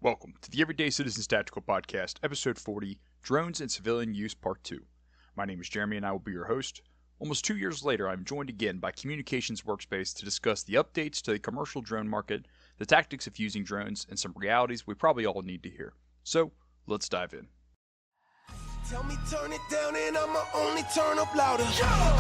Welcome to the Everyday Citizens Tactical Podcast, Episode 40, Drones and Civilian Use Part 2. My name is Jeremy and I will be your host. Almost 2 years later, I'm joined again by Communications Workspace to discuss the updates to the commercial drone market, the tactics of using drones, and some realities we probably all need to hear. So, let's dive in. Tell me turn it down and I'ma only turn up louder.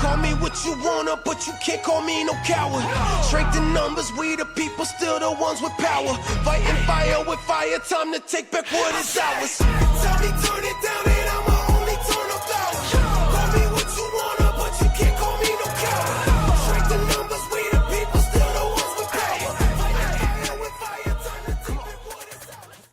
Call me what you wanna, but you can't call me no coward. Strength in numbers, we the people, still the ones with power. Fighting fire with fire, time to take back what is ours. Tell me turn it down and I'ma only turn up louder. Call me what you wanna, but you can't call me no coward. Strength in numbers, we the people, still the ones with power. Fighting fire with fire, time to take back what is ours.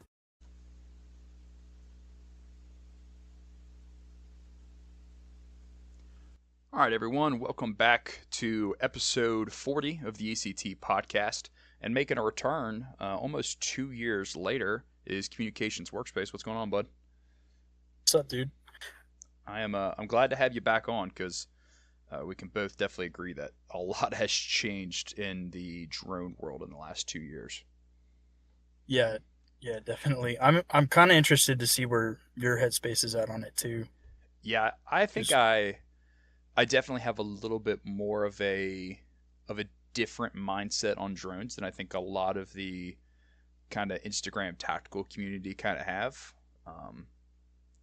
All right, everyone, welcome back to episode 40 of the ECT podcast. And making a return almost 2 years later is Communications Workspace. What's going on, bud? What's up, dude? I'm glad to have you back on because we can both definitely agree that a lot has changed in the drone world in the last 2 years. Yeah, definitely. I'm kind of interested to see where your headspace is at on it too. Yeah, I think I definitely have a little bit more of a different mindset on drones than I think a lot of the kind of Instagram tactical community kind of have.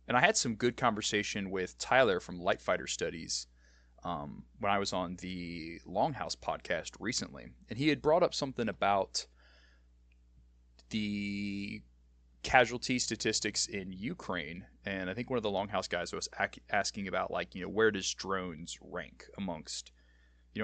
And I had some good conversation with Tyler from Light Fighter Studies when I was on the Longhouse podcast recently, and he had brought up something about the casualty statistics in Ukraine, and I think one of the Longhouse guys was asking about, like, where does drones rank amongst,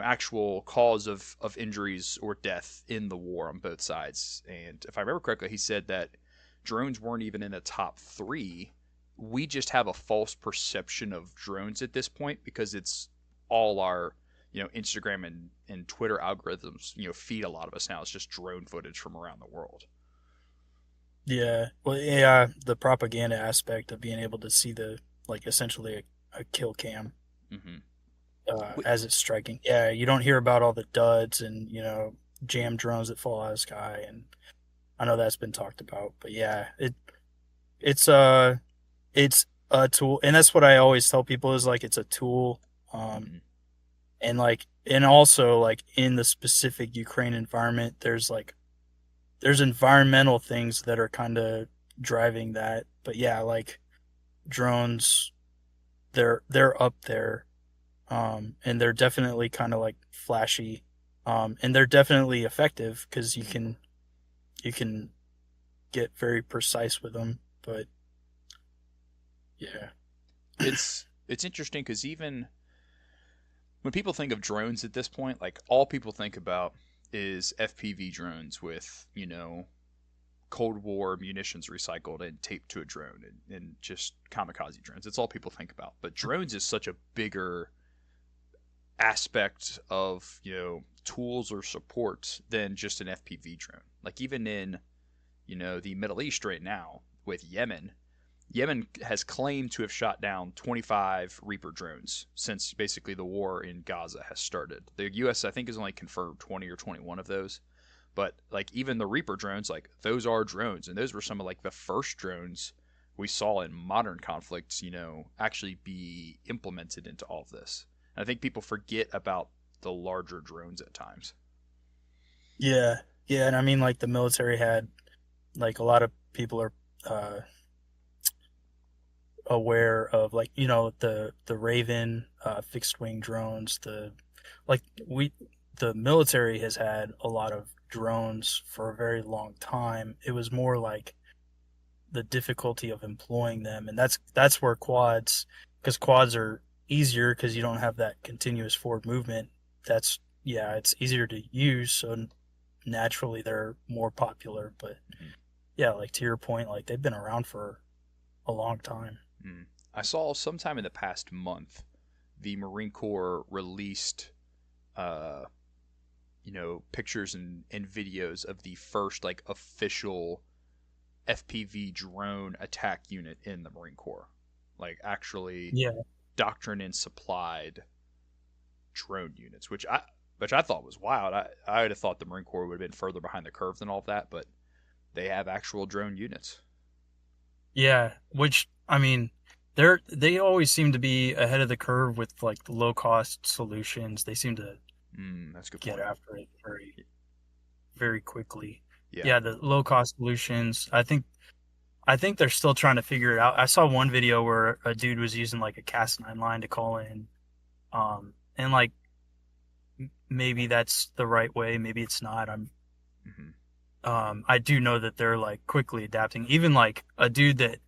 actual cause of injuries or death in the war on both sides. And if I remember correctly, he said that drones weren't even in the top 3. We just have a false perception of drones at this point because it's all our, Instagram and Twitter algorithms, feed a lot of us now. It's just drone footage from around the world. Yeah, well, yeah, the propaganda aspect of being able to see essentially a kill cam as it's striking. Yeah, you don't hear about all the duds and jam drones that fall out of the sky, and I know that's been talked about. But yeah, it's a tool, and that's what I always tell people is like it's a tool, and also like in the specific Ukraine environment, there's environmental things that are kind of driving that. But yeah, like drones, they're up there, and they're definitely kind of like flashy, and they're definitely effective because you can get very precise with them. But yeah, it's interesting because even when people think of drones at this point, like all people think about is FPV drones with, Cold War munitions recycled and taped to a drone and just kamikaze drones. It's all people think about. But drones is such a bigger aspect of, tools or support than just an FPV drone. Like even in, the Middle East right now with Yemen has claimed to have shot down 25 Reaper drones since basically the war in Gaza has started. The U.S. I think has only confirmed 20 or 21 of those. But like even the Reaper drones, like those are drones, and those were some of like the first drones we saw in modern conflicts, actually be implemented into all of this. And I think people forget about the larger drones at times. yeah, and I mean like the military had like a lot of people are aware of like the Raven fixed wing drones. The military has had a lot of drones for a very long time. It was more like the difficulty of employing them, and that's where because quads are easier because you don't have that continuous forward movement. It's easier to use, so naturally they're more popular. But yeah, like to your point, like they've been around for a long time. I saw sometime in the past month, the Marine Corps released, pictures and videos of the first like official FPV drone attack unit in the Marine Corps, like actually doctrine and supplied drone units, which I thought was wild. I would have thought the Marine Corps would have been further behind the curve than all of that, but they have actual drone units. Yeah, which I mean, they always seem to be ahead of the curve with like low cost solutions. They seem to That's a good get point. after it very quickly. Yeah. Yeah, the low cost solutions. I think they're still trying to figure it out. I saw one video where a dude was using like a Cas9 line to call in, and like maybe that's the right way, maybe it's not. Hmm. I do know that they're like quickly adapting. Even like a dude that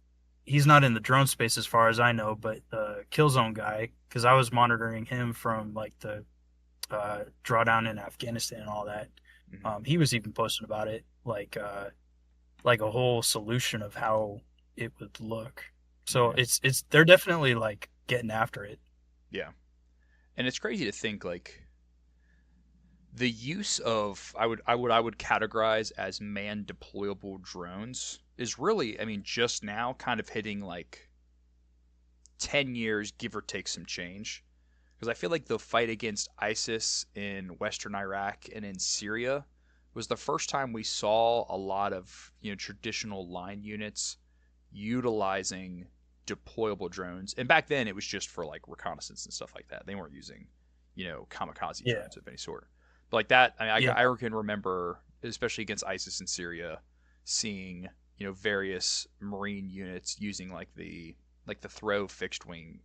he's not in the drone space as far as I know, but the Killzone guy, because I was monitoring him from like the drawdown in Afghanistan and all that. Hmm. He was even posting about it, like a whole solution of how it would look. So Yeah. it's they're definitely like getting after it. Yeah. And it's crazy to think like the use of I would categorize as man deployable drones is really, I mean, just now kind of hitting like 10 years, give or take some change. Because I feel like the fight against ISIS in Western Iraq and in Syria was the first time we saw a lot of, traditional line units utilizing deployable drones. And back then it was just for like reconnaissance and stuff like that. They weren't using, kamikaze Yeah, drones of any sort. But like that, I mean, yeah, I can remember, especially against ISIS in Syria, seeing, various Marine units using like the throw fixed wing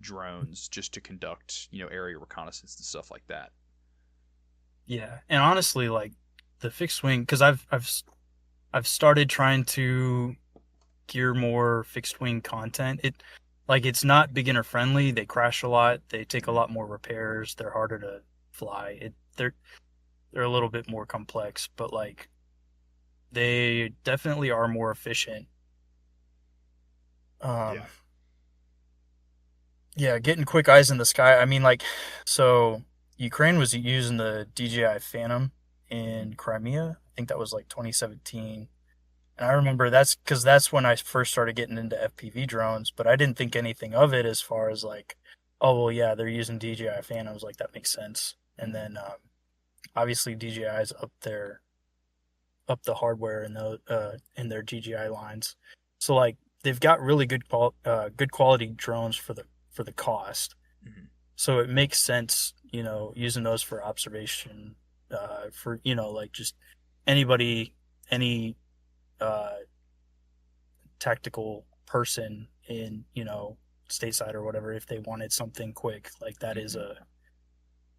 drones just to conduct, area reconnaissance and stuff like that. yeah. And honestly, like the fixed wing, because I've started trying to gear more fixed wing content. It's not beginner friendly. They crash a lot. They take a Mm-hmm. lot more repairs. They're harder to fly. They're a little bit more complex, but like they definitely are more efficient. Yeah. Um, yeah, getting quick eyes in the sky. I mean, like, so Ukraine was using the DJI Phantom Mm-hmm. in Crimea. I think that was like 2017. And I remember that's because that's when I first started getting into FPV drones, but I didn't think anything of it as far as like, oh, well, yeah, they're using DJI Phantoms. Like, that makes sense. And Mm-hmm. then obviously DJI's up the hardware in their DJI lines. So like they've got really good quality drones for the cost. Mm-hmm. So it makes sense, using those for observation, for like just anybody, any uh, tactical person in stateside or whatever, if they wanted something quick, like that is Mm-hmm.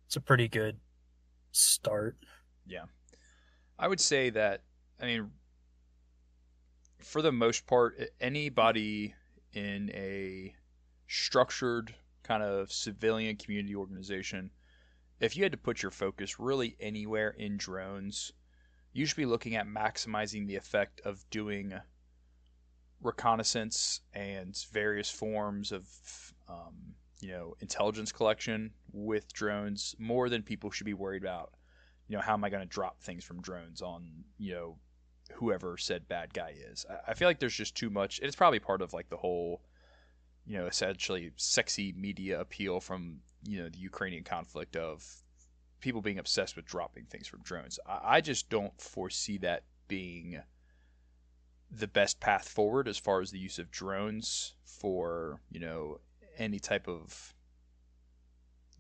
it's a pretty good start. Yeah. I would say that, I mean, for the most part, anybody in a structured kind of civilian community organization, if you had to put your focus really anywhere in drones, you should be looking at maximizing the effect of doing reconnaissance and various forms of, intelligence collection with drones more than people should be worried about. How am I going to drop things from drones on, whoever said bad guy is? I feel like there's just too much. It's probably part of like the whole, essentially sexy media appeal from, the Ukrainian conflict of people being obsessed with dropping things from drones. I just don't foresee that being the best path forward as far as the use of drones for, any type of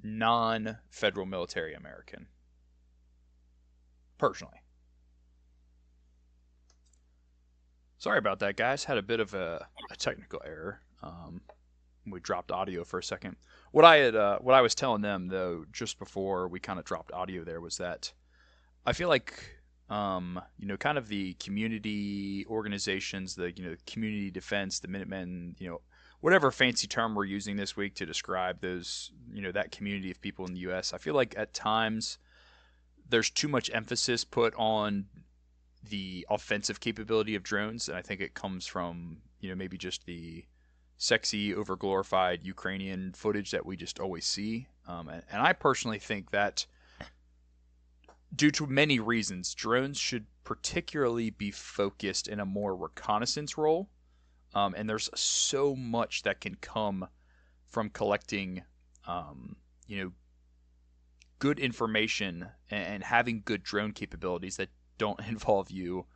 non-federal military American, personally. Sorry about that, guys. Had a bit of a technical error. We dropped audio for a second. What I was telling them though, just before we kind of dropped audio there, was that I feel like, kind of the community organizations, the, community defense, the Minutemen, whatever fancy term we're using this week to describe those, that community of people in the U.S. I feel like at times there's too much emphasis put on the offensive capability of drones, and I think it comes from, maybe just the sexy, overglorified Ukrainian footage that we just always see. And I personally think that, due to many reasons, drones should particularly be focused in a more reconnaissance role. And there's so much that can come from collecting, um, you know, good information and having good drone capabilities that don't involve you,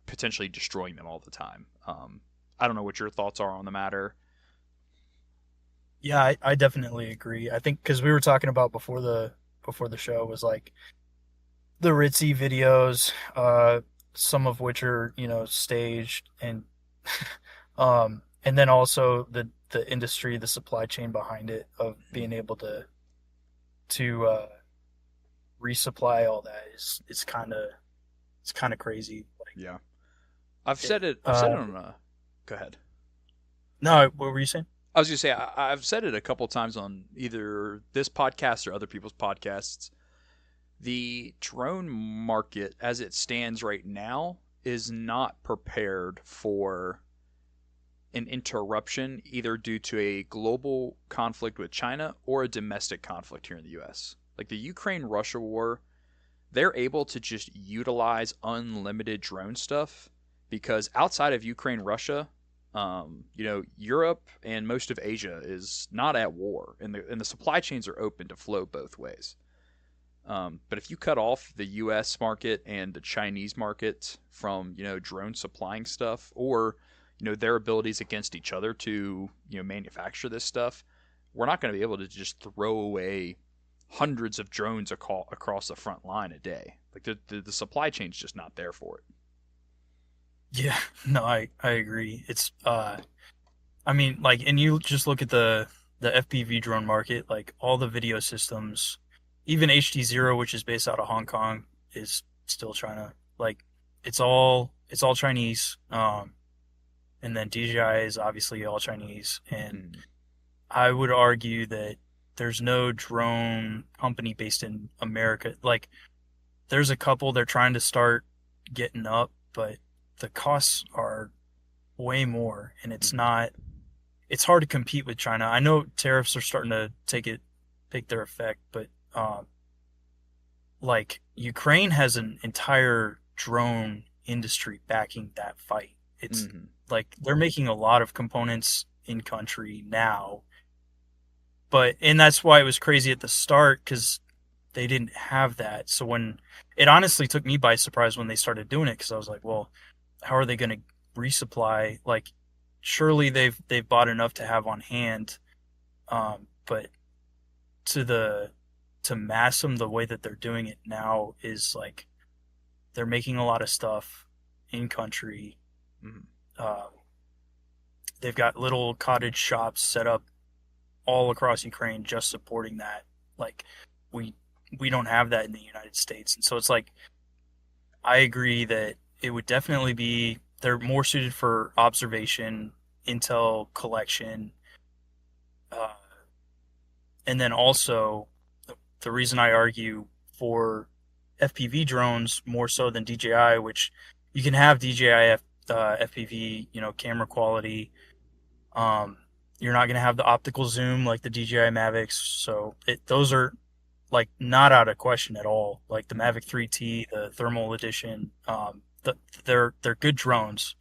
potentially destroying them all the time. I don't know what your thoughts are on the matter. Yeah, I definitely agree. I think because we were talking about before the show was like the ritzy videos, some of which are staged, and then also the industry, the supply chain behind it of being able to resupply all that is kind of crazy. Like Yeah, I've it, said it. I've said it on a. Go ahead. no, what were you saying? I was gonna say I've said it a couple times on either this podcast or other people's podcasts. The drone market, as it stands right now, is not prepared for an interruption either due to a global conflict with China or a domestic conflict here in the US. Like the Ukraine Russia war, they're able to just utilize unlimited drone stuff because outside of Ukraine, Russia, Europe and most of Asia is not at war, and the supply chains are open to flow both ways. But if you cut off the U.S. market and the Chinese market from drone supplying stuff, or their abilities against each other to manufacture this stuff, we're not going to be able to just throw away hundreds of drones across the front line a day. Like the supply chain's just not there for it. Yeah, no, I agree. It's I mean, like, and you just look at the FPV drone market, like all the video systems, even HD0, which is based out of Hong Kong, is still trying to like, it's all Chinese. And then DJI is obviously all Chinese, and Mm. I would argue that there's no drone company based in America. Like, there's a couple they're trying to start getting up, but the costs are way more, and it's Mm. not. It's hard to compete with China. I know tariffs are starting to take their effect, but like Ukraine has an entire drone industry backing that fight. It's Mm. like they're making a lot of components in country now, but and that's why it was crazy at the start because they didn't have that. So when it honestly took me by surprise when they started doing it because I was like, well, how are they going to resupply? Like, surely they've bought enough to have on hand, but to the to mass them the way that they're doing it now is like they're making a lot of stuff in country. Mm. Uh, they've got little cottage shops set up all across Ukraine just supporting that. Like we we don't have that in the United States, and so it's like I agree that it would definitely be they're more suited for observation, intel collection, uh, and then also the reason I argue for FPV drones more so than DJI, which you can have DJI FPV, camera quality. Um, you're not going to have the optical zoom like the DJI Mavics, so those are like not out of question at all. Like the Mavic 3T, the thermal edition, they're good drones.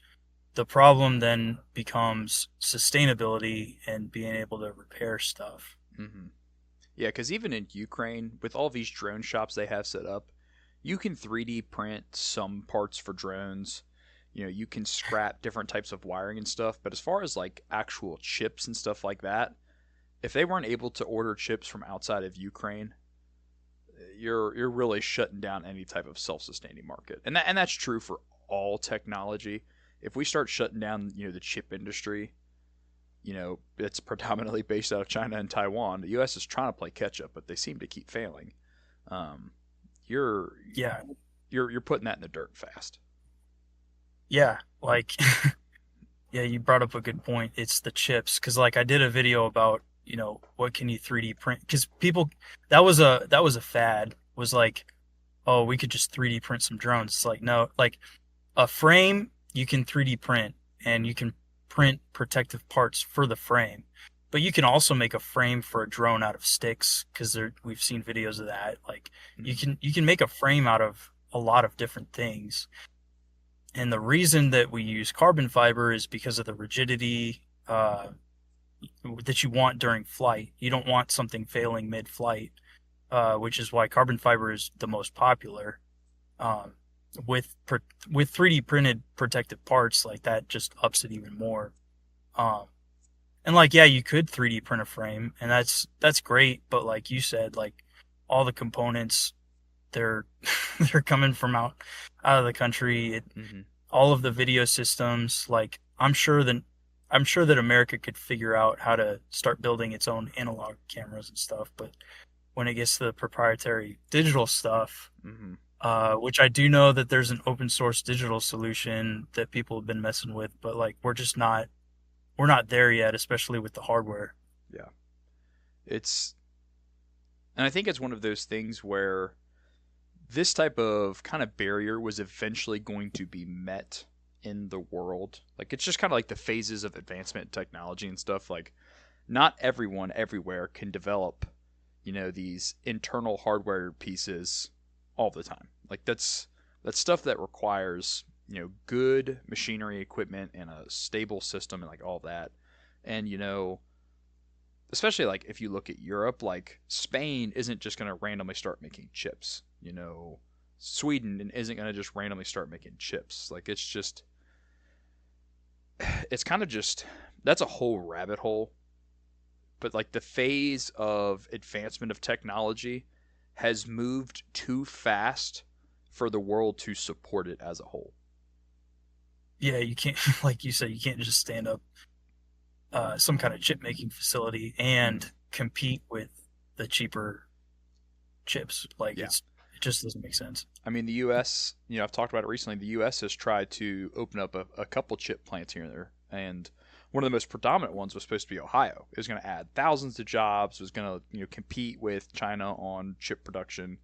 The problem then becomes sustainability and being able to repair stuff. Mm. Yeah, because even in Ukraine, with all these drone shops they have set up, you can 3D print some parts for drones. You can scrap different types of wiring and stuff. But as far as like actual chips and stuff like that, if they weren't able to order chips from outside of Ukraine, you're really shutting down any type of self-sustaining market. And that's true for all technology. If we start shutting down, the chip industry, it's predominantly based out of China and Taiwan. The U.S. is trying to play catch up, but they seem to keep failing. Um, you're Yeah, you're putting that in the dirt fast. yeah, like yeah, you brought up a good point. It's the chips because like I did a video about what can you 3D print because people that was a fad was like oh we could just 3D print some drones. It's like no, like a frame you can 3D print and you can print protective parts for the frame, but you can also make a frame for a drone out of sticks because we've seen videos of that. Like you can make a frame out of a lot of different things. And the reason that we use carbon fiber is because of the rigidity that you want during flight. You don't want something failing mid-flight, which is why carbon fiber is the most popular. Um, with with 3D printed protective parts, like that just ups it even more. Um, and like yeah, you could 3D print a frame, and that's great. But like you said, like all the components they're they're coming from out of the country. Hmm. All of the video systems, like I'm sure that America could figure out how to start building its own analog cameras and stuff. But when it gets to the proprietary digital stuff, Hmm. which I do know that there's an open source digital solution that people have been messing with, but like we're not there yet, especially with the hardware. Yeah. It's and I think it's one of those things where this type of kind of barrier was eventually going to be met in the world. Like it's just kind of like the phases of advancement in technology and stuff. Like not everyone everywhere can develop, these internal hardware pieces all the time. Like that's stuff that requires, good machinery equipment and a stable system and like all that. And especially like if you look at Europe, like Spain isn't just going to randomly start making chips. Sweden isn't going to just randomly start making chips. Like it's kind of just that's a whole rabbit hole. But like the phase of advancement of technology has moved too fast for the world to support it as a whole. Yeah, you can't like you said, you can't just stand up some kind of chip making facility Mm. and compete with the cheaper chips. Like Yeah. it just doesn't make sense. I mean, the U.S., I've talked about it recently. The U.S. has tried to open up a couple chip plants here and there. And one of the most predominant ones was supposed to be Ohio. It was going to add thousands of jobs, it was going to, compete with China on chip production.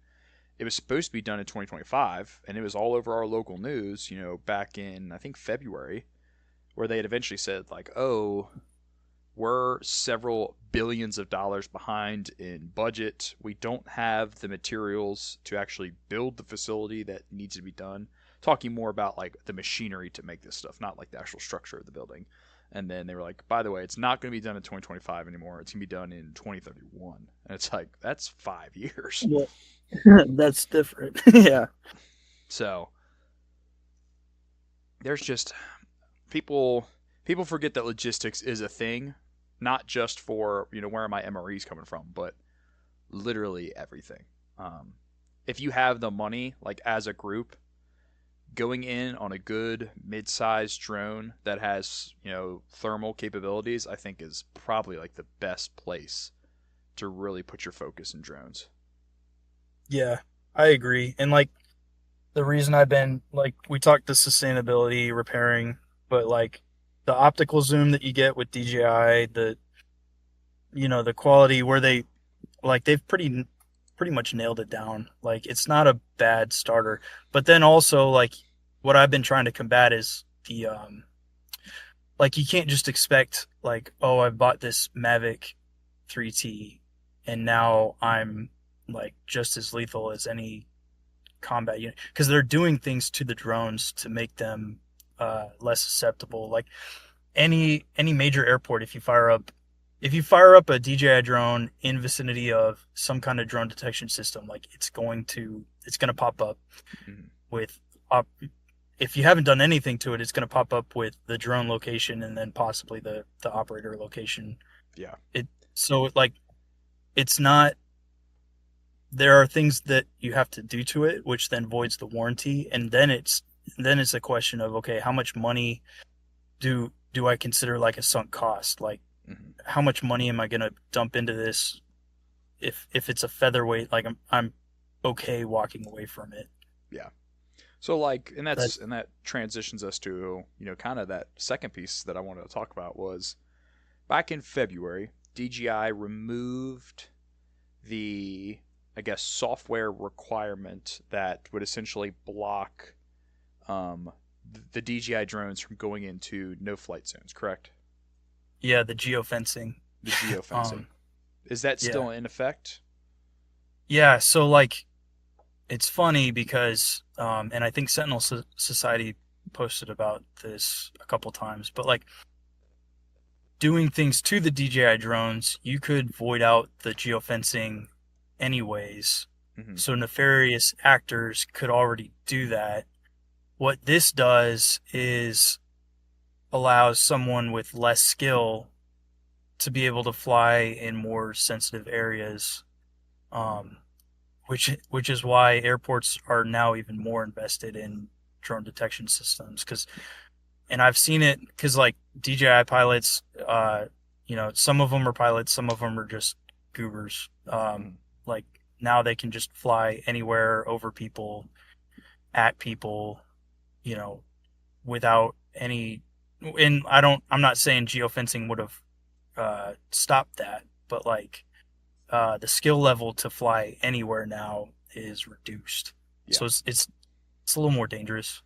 It was supposed to be done in 2025, and it was all over our local news, back in, I think, February, where they had eventually said, like, oh, we're several billions of dollars behind in budget. We don't have the materials to actually build the facility that needs to be done. Talking more about like the machinery to make this stuff, not like the actual structure of the building. And then they were like, by the way, it's not going to be done in 2025 anymore. It's going to be done in 2031. And it's like, that's 5 years. Yeah, that's different. Yeah. So there's just people forget that logistics is a thing, not just for where are my MREs coming from, but literally everything. Um, if you have the money, like as a group, going in on a good mid-sized drone that has thermal capabilities, I think is probably like the best place to really put your focus in drones. Yeah, I agree. And like the reason I've been like we talked the sustainability, repairing, but like the optical zoom that you get with DJI, the the quality where they like they've pretty much nailed it down. Like it's not a bad starter. But then also like what I've been trying to combat is the like you can't just expect like, oh, I bought this Mavic 3T and now I'm like just as lethal as any combat unit because they're doing things to the drones to make them less susceptible. Like any major airport, if you fire up a DJI drone in vicinity of some kind of drone detection system, like it's going to pop up Mhm. with op- if you haven't done anything to it, it's going to pop up with the drone location and then possibly the operator location. Yeah. It so like it's not there are things that you have to do to it which then voids the warranty, and then it's a question of okay, how much money do I consider like a sunk cost? Like Hmm. how much money am I going to dump into this if it's a featherweight, like I'm okay walking away from it. Yeah. So like, That and that transitions us to kind of that second piece that I wanted to talk about was back in February, DJI removed the, I guess, software requirement that would essentially block um, the DJI drones from going into no flight zones. Correct? yeah, the geofencing. The geofencing. Um Is that yeah. still in effect? Yeah, so like it's funny because and I think Sentinel Society posted about this a couple times, but like doing things to the DJI drones, you could void out the geofencing anyways. Hmm. So nefarious actors could already do that. What this does is allows someone with less skill to be able to fly in more sensitive areas, um, which is why airports are now even more invested in drone detection systems. And I've seen it because like DJI pilots, some of them are pilots, some of them are just goobers. Mhm. Like now they can just fly anywhere over people, at people, you know, without any. And I'm not saying geofencing would have stopped that, but like the skill level to fly anywhere now is reduced, Yeah. so it's a little more dangerous.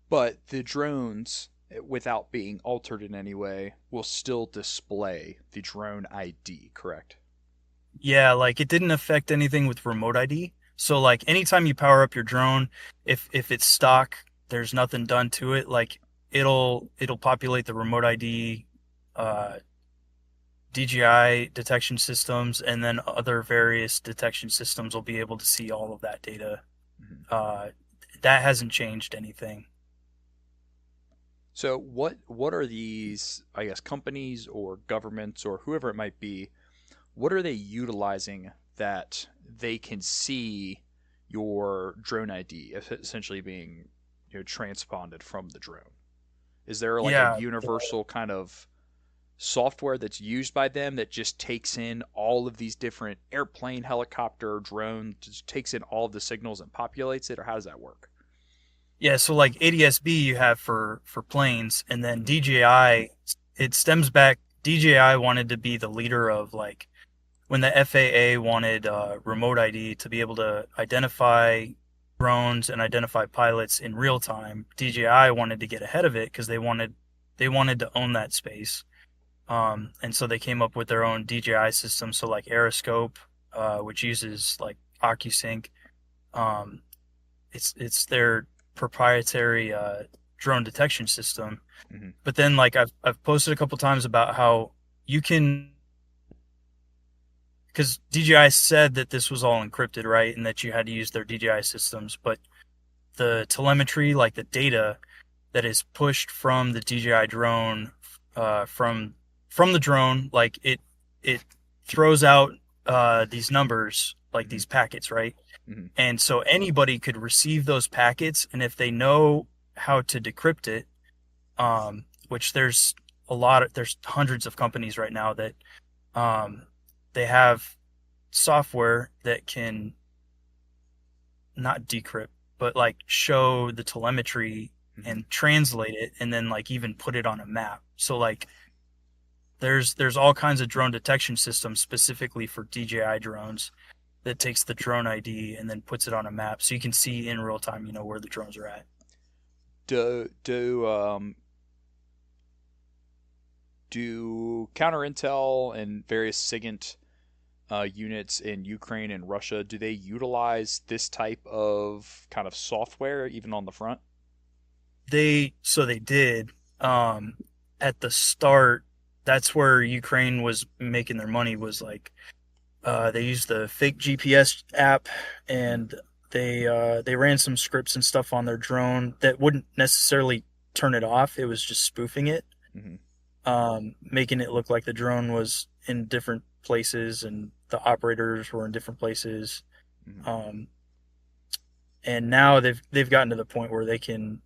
But the drones, without being altered in any way, will still display the drone ID, correct? Yeah, like it didn't affect anything with remote ID. So like anytime you power up your drone, if it's stock, there's nothing done to it. Like it'll populate the remote ID, uh, DJI detection systems, and then other various detection systems will be able to see all of that data. Mhm. Uh, that hasn't changed anything. So what are these, I guess, companies or governments or whoever it might be, what are they utilizing that they can see your drone ID essentially being, transponded from the drone? Is there like a Yeah, universal kind of software that's used by them that just takes in all of these different airplane, helicopter, drone, just takes in all of the signals and populates it, or how does that work? yeah. So like ADS-B you have for planes, and then Mhm. DJI, it stems back. DJI wanted to be the leader of like when the FAA wanted remote ID to be able to identify drones and identify pilots in real time. DJI wanted to get ahead of it because they wanted to own that space. And so they came up with their own DJI system. So like Aeroscope, which uses like OcuSync, um, it's their proprietary drone detection system. Mhm. But then like I've posted a couple times about how you can, because DJI said that this was all encrypted, right, and that you had to use their DJI systems, but the telemetry, like the data that is pushed from the DJI drone, from the drone, like it throws out these numbers, like Mhm. these packets, right? Mhm. And so anybody could receive those packets, and if they know how to decrypt it, which there's hundreds of companies right now that um, they have software that can not decrypt, but like show the telemetry Mhm. and translate it, and then like even put it on a map. So like there's all kinds of drone detection systems specifically for DJI drones that takes the drone ID and then puts it on a map so you can see in real time, where the drones are at. Do counter intel and various SIGINT units in Ukraine and Russia, do they utilize this type of kind of software even on the front? They did at the start. That's where Ukraine was making their money, was like they used the fake GPS app, Mhm. and they ran some scripts and stuff on their drone that wouldn't necessarily turn it off. It was just spoofing it, Mhm. making it look like the drone was in different places and the operators were in different places. Mhm. Um, and now they've gotten to the point where they can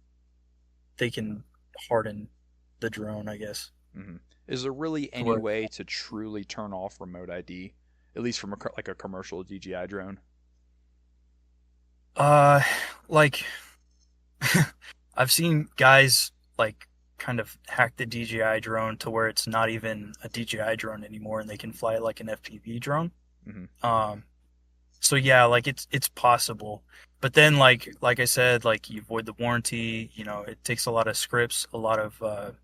harden the drone, I guess, Mhm. Is there really to any where way to truly turn off remote ID, at least from like a commercial DJI drone? uh like I've seen guys like kind of hack the DJI drone to where it's not even a DJI drone anymore and they can fly it like an FPV drone. Mhm. Um, so yeah, like it's possible. But then like I said, like you void the warranty, it takes a lot of scripts, a lot of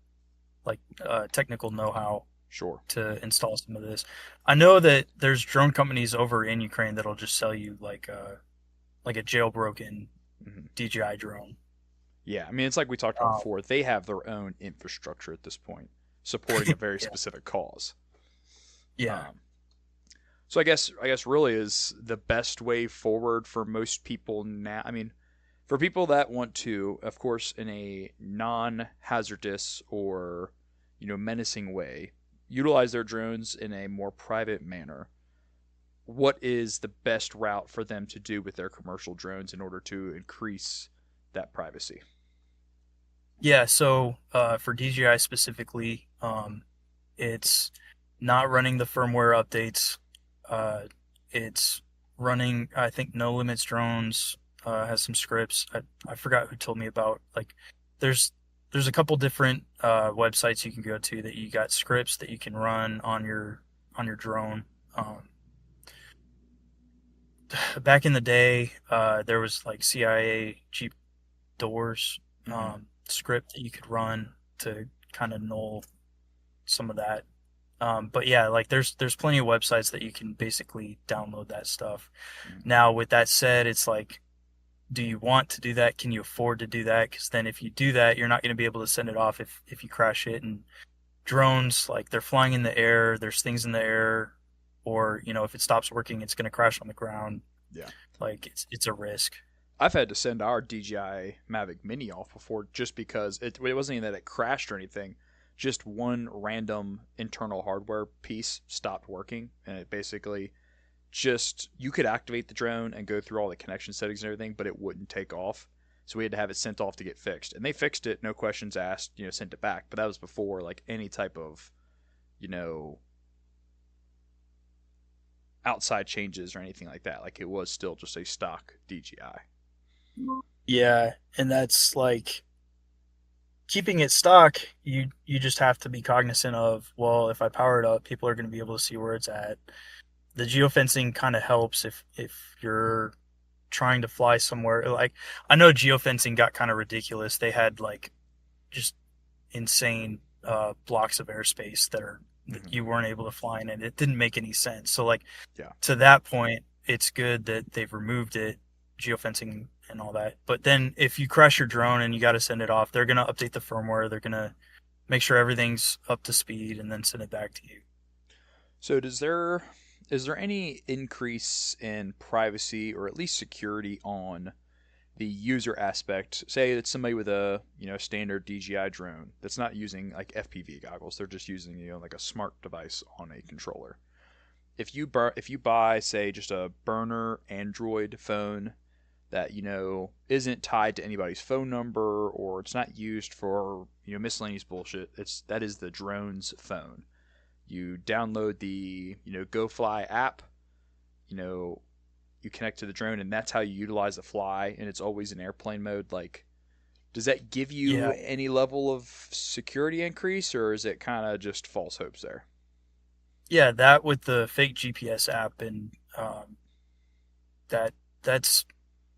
technical know-how Sure. to install some of this. I know that there's drone companies over in Ukraine that'll just sell you like a jailbroken Mhm. DJI drone. Yeah, I mean, it's like we talked about Um, before. They have their own infrastructure at this point, supporting a very yeah, specific cause. yeah. Um, so I guess really is the best way forward for most people now. I mean, For people that want to, of course, in a non-hazardous or menacing way, utilize their drones in a more private manner, what is the best route for them to do with their commercial drones in order to increase that privacy? Yeah, so for DJI specifically, it's not running the firmware updates. Uh, it's running, I think, No Limits Drones has some scripts. I forgot who told me about. Like, there's there's a couple different websites you can go to that you got scripts that you can run on your drone. Um, Back in the day, there was like CIA Jeep Doors Mm-hmm. script that you could run to kind of null some of that. But yeah, like there's plenty of websites that you can basically download that stuff. Now, with that said, it's like, do you want to do that? Can you afford to do that? Because then if you do that, you're not going to be able to send it off if you crash it. And drones, like they're flying in the air, there's things in the air, or if it stops working, it's going to crash on the ground. Yeah. Like it's a risk. I've had to send our DJI Mavic Mini off before just because it wasn't even that it crashed or anything. Just one random internal hardware piece stopped working, and it basically just you could activate the drone and go through all the connection settings and everything, but it wouldn't take off. So we had to have it sent off to get fixed, and they fixed it, no questions asked. Sent it back. But that was before like any type of you know outside changes or anything like that. Like it was still just a stock DJI. Yeah, and that's like keeping it stock. You just have to be cognizant of, well, if I power it up, people are going to be able to see where it's at. The geofencing kind of helps if you're trying to fly somewhere. Like, I know geofencing got kind of ridiculous. They had like just insane blocks of airspace that Mm-hmm. you weren't able to fly in, and it didn't make any sense. So like Yeah. to that point, it's good that they've removed it, geofencing and all that. But then if you crash your drone and you got to send it off, they're gonna update the firmware. They're gonna make sure everything's up to speed and then send it back to you. So is there any increase in privacy or at least security on the user aspect? Say it's somebody with a standard DJI drone that's not using like FPV goggles. They're just using like a smart device on a controller. If you buy say just a burner Android phone that isn't tied to anybody's phone number or it's not used for miscellaneous bullshit. That is the drone's phone. You download the GoFly app. You know you connect to the drone, and that's how you utilize the fly, and it's always in airplane mode. Like, does that give you Yeah, any level of security increase, or is it kind of just false hopes there? yeah, that with the fake GPS app and that that's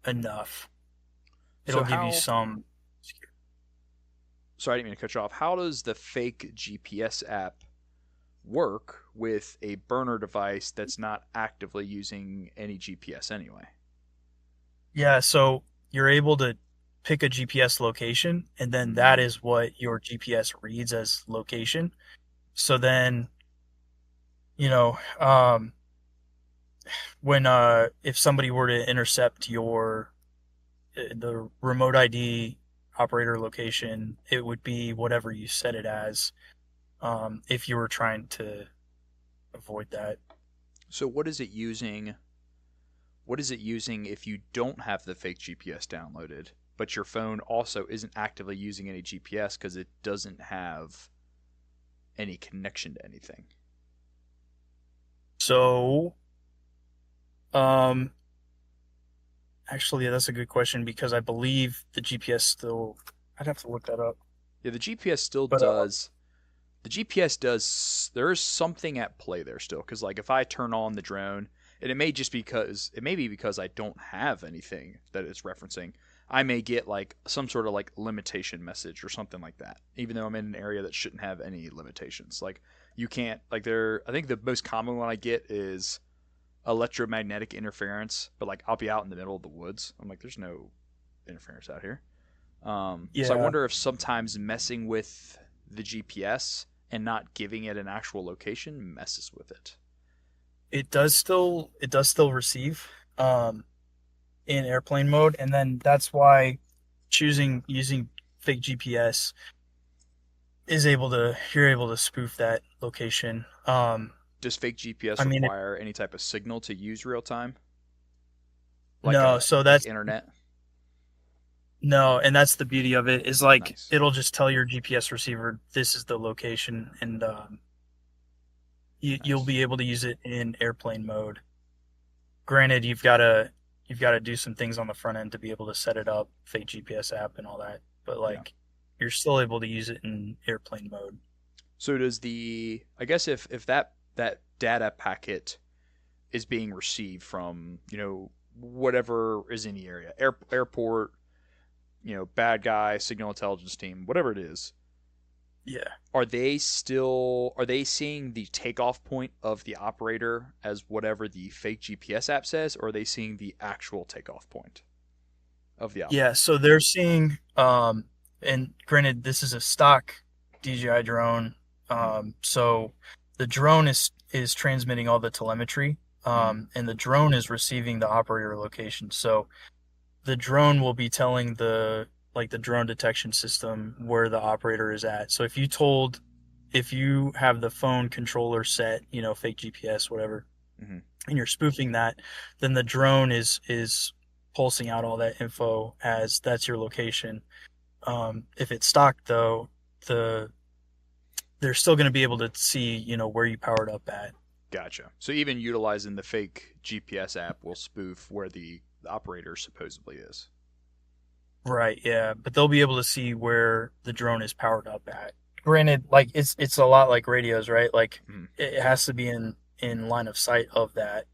enough. So It'll give you how? some. Sorry, I didn't mean to cut you off. How does the fake GPS app work with a burner device that's not actively using any GPS anyway? Yeah, so you're able to pick a GPS location, and then that Mm, is what your GPS reads as location. So then, you know, when if somebody were to intercept your the remote ID operator location, it would be whatever you set it as. If you were trying to avoid that. so what is it using? What is it using if you don't have the fake GPS downloaded, but your phone also isn't actively using any GPS because it doesn't have any connection to anything? So, um, actually, that's a good question because I believe the GPS still. I'd have to look that up. Yeah, the GPS still But does. The GPS does. There is something at play there still, because like if I turn on the drone, and it may be because I don't have anything that it's referencing. I may get like some sort of like limitation message or something like that, even though I'm in an area that shouldn't have any limitations. Like you can't like there. I think the most common one I get is electromagnetic interference, but like I'll be out in the middle of the woods. I'm like, there's no interference out here. So I yeah, wonder if sometimes messing with the GPS and not giving it an actual location messes with it. it does still receive. Um, in airplane mode, and then that's why choosing using fake GPS is able to you're able to spoof that location. Does fake I GPS mean, require any type of signal to use real time, like no, a so like that's internet? no, and that's the beauty of it is like Nice. it'll just tell your GPS receiver this is the location, and you'll Nice. be able to use it in airplane mode. Granted, you've got to do some things on the front end to be able to set it up, fake GPS app and all that, but Yeah. like you're still able to use it in airplane mode. So does I guess if that data packet is being received from, whatever is in the area, airport, bad guy, signal intelligence team, whatever it is, Yeah. are they seeing the takeoff point of the operator as whatever the fake GPS app says, or are they seeing the actual takeoff point of the Yeah, operator? so they're seeing and granted this is a stock DJI drone. Mm-hmm. So the drone is transmitting all the telemetry, Mm-hmm. and the drone is receiving the operator location. So the drone will be telling the drone detection system where the operator is at. So if you have the phone controller set, fake GPS, whatever, Mm-hmm. and you're spoofing that, then the drone is pulsing out all that info as that's your location. If it's stock though, the they're still going to be able to see where you powered up at. Gotcha. So even utilizing the fake GPS app will spoof where the operator supposedly is. Right, yeah, but they'll be able to see where the drone is powered up at. Granted, like it's a lot like radios, right? Like Mm-hmm. it has to be in line of sight of that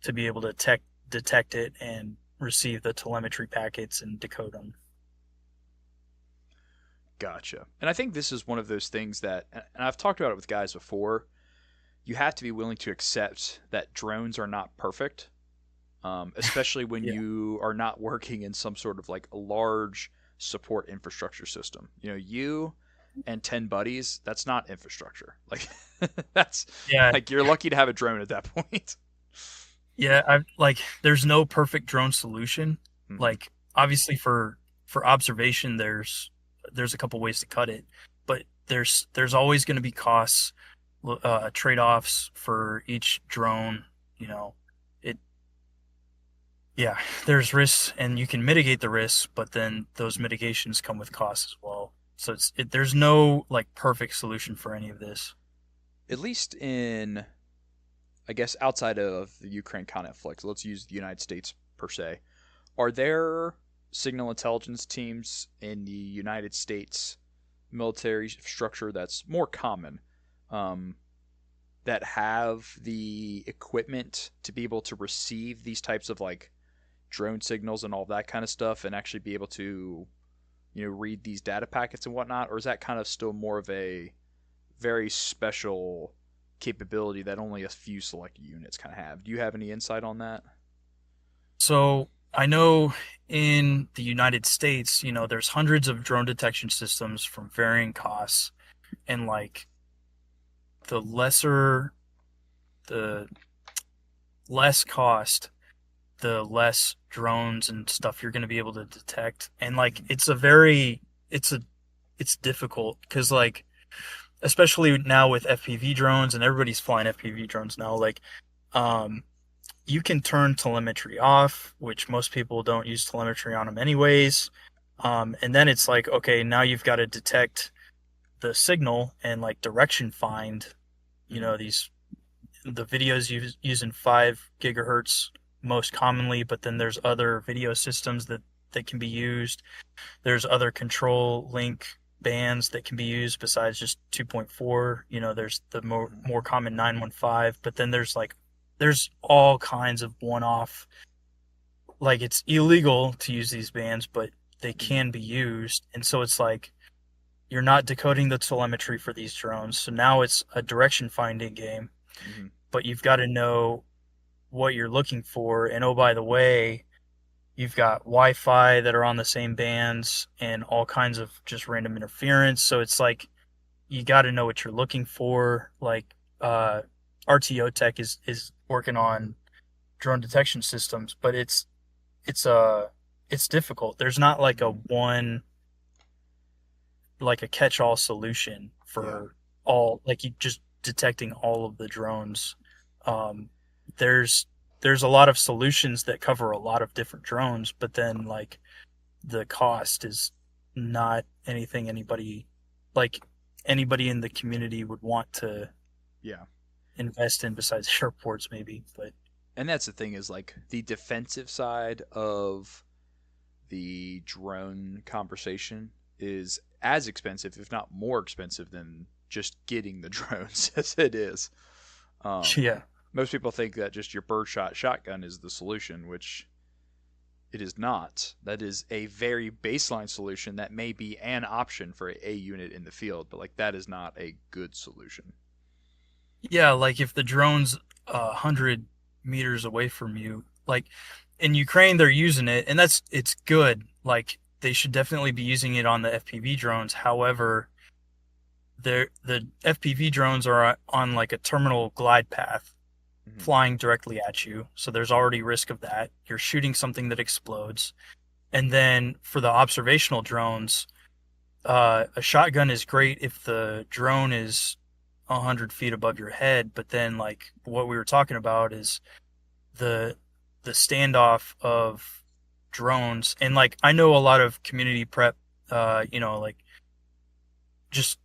to be able to detect it and receive the telemetry packets and decode them. Gotcha. And I think this is one of those things that, and I've talked about it with guys before, you have to be willing to accept that drones are not perfect, especially when Yeah. you are not working in some sort of like a large support infrastructure system. You and 10 buddies, that's not infrastructure. Like, that's Yeah, like you're lucky to have a drone at that point. yeah, I like there's no perfect drone solution. Hmm. Like obviously for observation there's a couple ways to cut it, but there's always going to be costs, trade-offs for each drone, you know. It Yeah, there's risks and you can mitigate the risks, but then those mitigations come with costs as well. So there's no like perfect solution for any of this. At least in, I guess, outside of the Ukraine conflict, let's use the United States per se. Are there signal intelligence teams in the United States military structure that's more common, um, that have the equipment to be able to receive these types of like drone signals and all that kind of stuff and actually be able to, read these data packets and whatnot? Or is that kind of still more of a very special capability that only a few select units kind of have? Do you have any insight on that? So I know in the United States, there's hundreds of drone detection systems from varying costs, and like the lesser, the less cost, the less drones and stuff you're going to be able to detect. And like it's a it's difficult because like especially now with FPV drones and everybody's flying FPV drones now, like um you can turn telemetry off, which most people don't use telemetry on them anyways. And then it's like, okay, now you've got to detect the signal and like direction find, Mm-hmm. these the videos using 5 gigahertz most commonly, but then there's other video systems that can be used. There's other control link bands that can be used besides just 2.4. There's the more common 915, but then there's all kinds of one-off. Like it's illegal to use these bands, but they Mm-hmm. can be used, and so it's like you're not decoding the telemetry for these drones. So now it's a direction finding game, Mm-hmm. but you've got to know what you're looking for. And oh, by the way, you've got Wi-Fi that are on the same bands and all kinds of just random interference. So it's like you got to know what you're looking for. Like uh, RTO Tech is working on drone detection systems, but it's it's difficult. There's not like a Hmm. one like a catch-all solution Yeah. for all like you just detecting all of the drones. Um, there's there's a lot of solutions that cover a lot of different drones, but then like the cost is not anything like anybody in the community would want to Yeah. invest in besides airports maybe. But And that's the thing is like the defensive side of the drone conversation is as expensive, if not more expensive, than just getting the drones as it is. Um, yeah. Most people think that just your birdshot shotgun is the solution, which it is not. That is a very baseline solution that may be an option for a unit in the field, but like that is not a good solution. Yeah, like if the drone's 100 meters away from you, like in Ukraine, they're using it, and it's good. Like they should definitely be using it on the FPV drones. However, the FPV drones are on like a terminal glide path, Mm-hmm. flying directly at you, so there's already risk of that. You're shooting something that explodes, and then for the observational drones, a shotgun is great if the drone is 100 feet above your head, but then like what we were talking about is the the standoff of drones, and like I know a lot of community prep, like just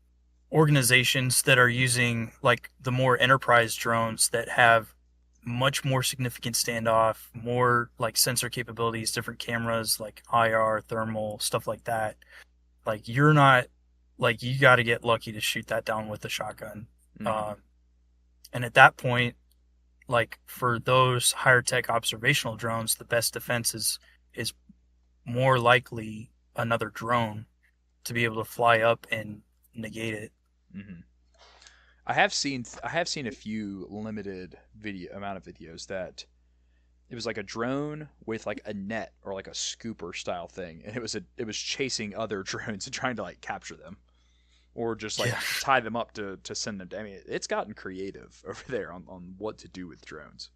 organizations that are using like the more enterprise drones that have much more significant standoff, more like sensor capabilities, different cameras like IR, thermal, stuff like that. Like you're not like you got to get lucky to shoot that down with a shotgun. Mm-hmm. Um, and at that point, like for those higher tech observational drones, the best defense is more likely another drone to be able to fly up and negate it. Mm-hmm. I have seen a few limited video amount of videos that it was like a drone with like a net or like a scooper style thing, and it was chasing other drones and trying to like capture them or just like Yeah. tie them up to send them. I mean, it's gotten creative over there on what to do with drones.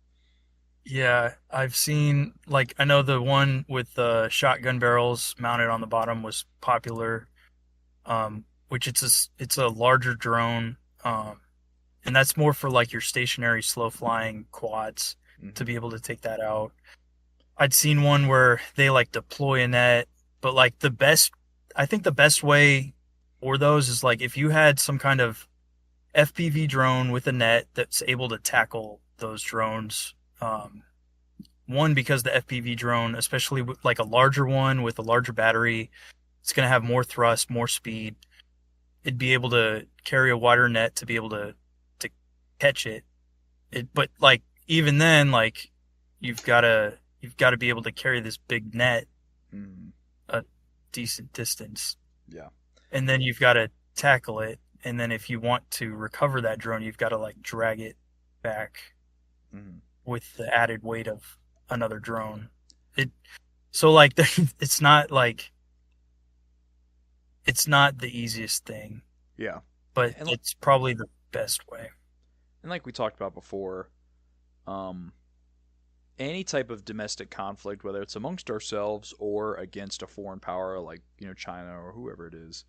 Yeah, I've seen like I know the one with the shotgun barrels mounted on the bottom was popular, which it's a larger drone, and that's more for like your stationary slow flying quads to Mm-hmm. be able to take that out. I'd seen one where they like deploy a net, but like I think the best way for those is like if you had some kind of FPV drone with a net that's able to tackle those drones. One, because the FPV drone, especially with like a larger one with a larger battery, it's going to have more thrust, more speed. It'd be able to carry a wider net to be able to catch it. But like even then, like you've got to be able to carry this big net Mm-hmm. a decent distance, Yeah. and then you've got to tackle it. And then if you want to recover that drone, you've got to like drag it back Mm-hmm. with the added weight of another drone. It so like it's not like it's not the easiest thing, Yeah. but And it's probably the best way. like we talked about before, um, any type of domestic conflict, whether it's amongst ourselves or against a foreign power like China or whoever it is,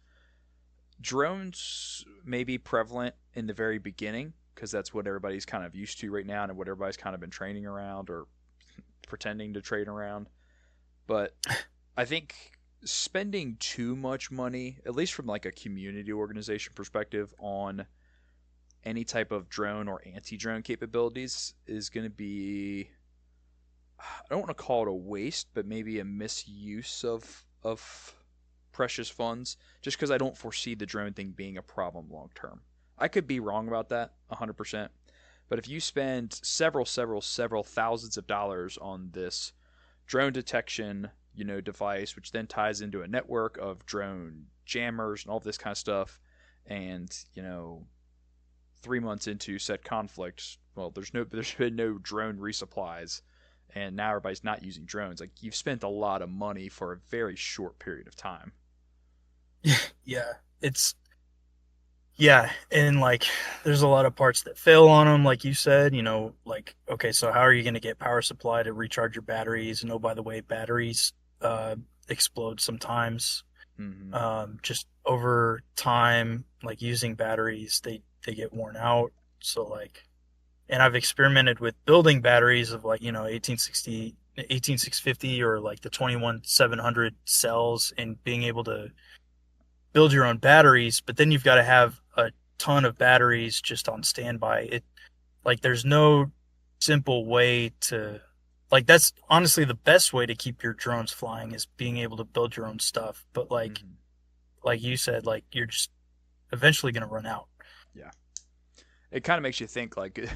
drones may be prevalent in the very beginning because that's what everybody's kind of used to right now and what everybody's kind of been training around or pretending to train around. But I think spending too much money, at least from like a community organization perspective, on any type of drone or anti-drone capabilities is going to be, I don't want to call it a waste, but maybe a misuse of precious funds just because I don't foresee the drone thing being a problem long term. I could be wrong about that 100%, but if you spend several thousands of dollars on this drone detection, device, which then ties into a network of drone jammers and all this kind of stuff, and 3 months into said conflict, well, there's been no drone resupplies, and now everybody's not using drones. Like you've spent a lot of money for a very short period of time. Yeah, it's Yeah, and like there's a lot of parts that fail on them, like you said. Like okay, so how are you going to get power supply to recharge your batteries? And oh, by the way, batteries uh, explode sometimes. Mm-hmm. Just over time, like using batteries, they get worn out. So like, and I've experimented with building batteries of like 1860, 18650, or like the 21700 cells, and being able to build your own batteries. But then you've got to have a ton of batteries just on standby. It like there's no simple way to like that's honestly the best way to keep your drones flying is being able to build your own stuff. But Mm-hmm. like you said, like you're just eventually going to run out. Yeah. It kind of makes you think like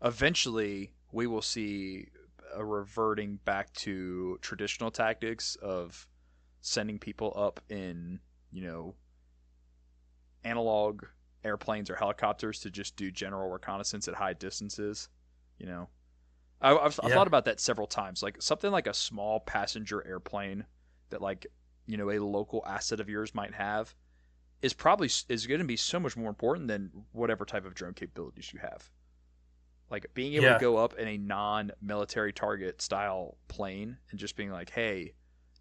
eventually we will see a reverting back to traditional tactics of sending people up in, you know, analog airplanes or helicopters to just do general reconnaissance at high distances. You know, I've Yeah, thought about that several times. Like something like a small passenger airplane that like a local asset of yours might have is going to be so much more important than whatever type of drone capabilities you have. Like being able to yeah, go up in a non-military target style plane and just being like, "Hey,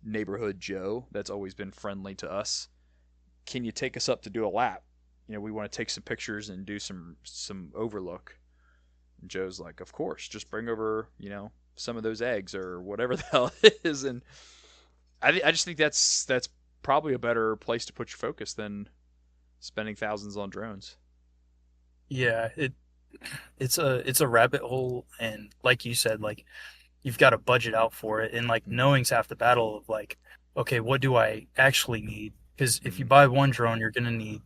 neighborhood Joe, that's always been friendly to us, can you take us up to do a lap? We want to take some pictures and do some overlook." And Joe's like, "Of course, just bring over some of those eggs or whatever the hell it is." And I just think that's probably a better place to put your focus than spending thousands on drones. yeah. It's a rabbit hole, and like you said, like you've got to budget out for it, and like Mm-hmm. knowing's half the battle of like, okay, what do I actually need? Because if you Mm-hmm. buy one drone, you're gonna need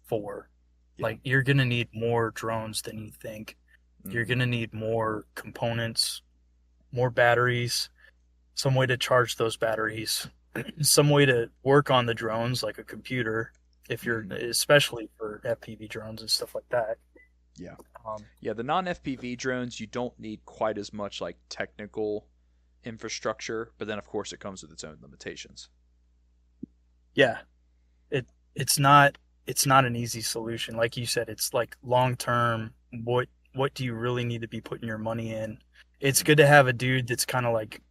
four. Yeah. Like you're gonna need more drones than you think. You're Mm-hmm. gonna need more components, more batteries, some way to charge those batteries, some way to work on the drones like a computer, if you're Mm-hmm. especially for FPV drones and stuff like that. Yeah. Um, Yeah, the non-FPV drones, you don't need quite as much like technical infrastructure, but then of course it comes with its own limitations. yeah, it it's not an easy solution. Like you said, it's like long term. What do you really need to be putting your money in? It's Mm-hmm. good to have a dude that's kind of like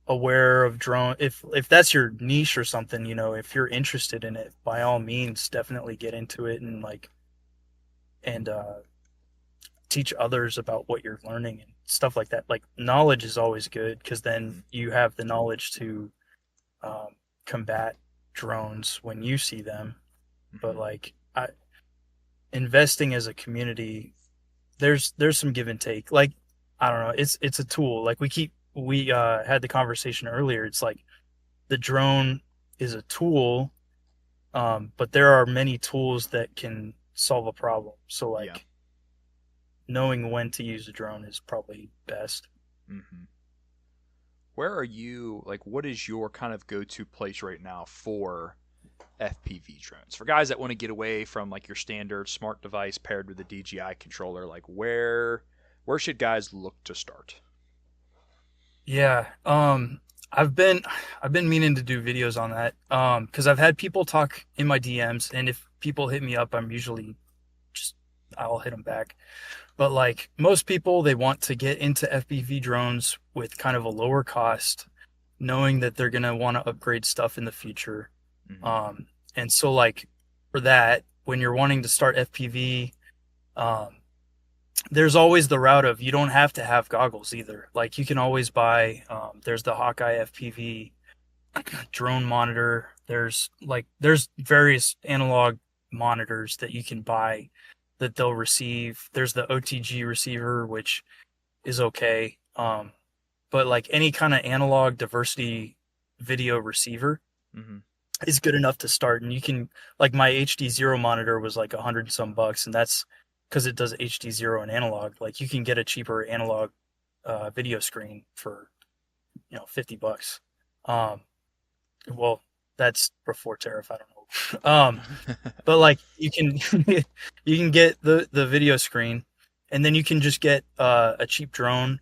aware of drone. If that's your niche or something, if you're interested in it, by all means, definitely get into it and like and teach others about what you're learning and stuff like that. Like knowledge is always good because then Mm-hmm. you have the knowledge to um, combat drones when you see them. But Mm-hmm. like investing as a community, there's some give and take. Like I don't know, it's a tool. Like we had the conversation earlier. It's like the drone is a tool, but there are many tools that can solve a problem. So Yeah. like knowing when to use a drone is probably best. Mm-hmm. Where are you? Like, what is your kind of go-to place right now for FPV drones? For guys that want to get away from like your standard smart device paired with a DJI controller, like where should guys look to start? Yeah. I've been meaning to do videos on that. Because I've had people talk in my DMs, and if people hit me up, I'm usually just I'll hit them back. But like most people, they want to get into FPV drones with kind of a lower cost, knowing that they're gonna want to upgrade stuff in the future. Mm-hmm. Um, and so like for that, when you're wanting to start FPV, um, there's always the route of you don't have to have goggles either. Like you can always buy. There's the Hawkeye FPV drone monitor. There's various analog monitors that you can buy that they'll receive. There's the OTG receiver, which is okay. But like any kind of analog diversity video receiver Mm-hmm. is good enough to start. And you can like my HD0 monitor was like 100 and some bucks, and that's because it does HD0 and analog. Like you can get a cheaper analog video screen for $50. Um, well, that's before tariff. I don't know. But like you can you can get the video screen, and then you can just get a cheap drone.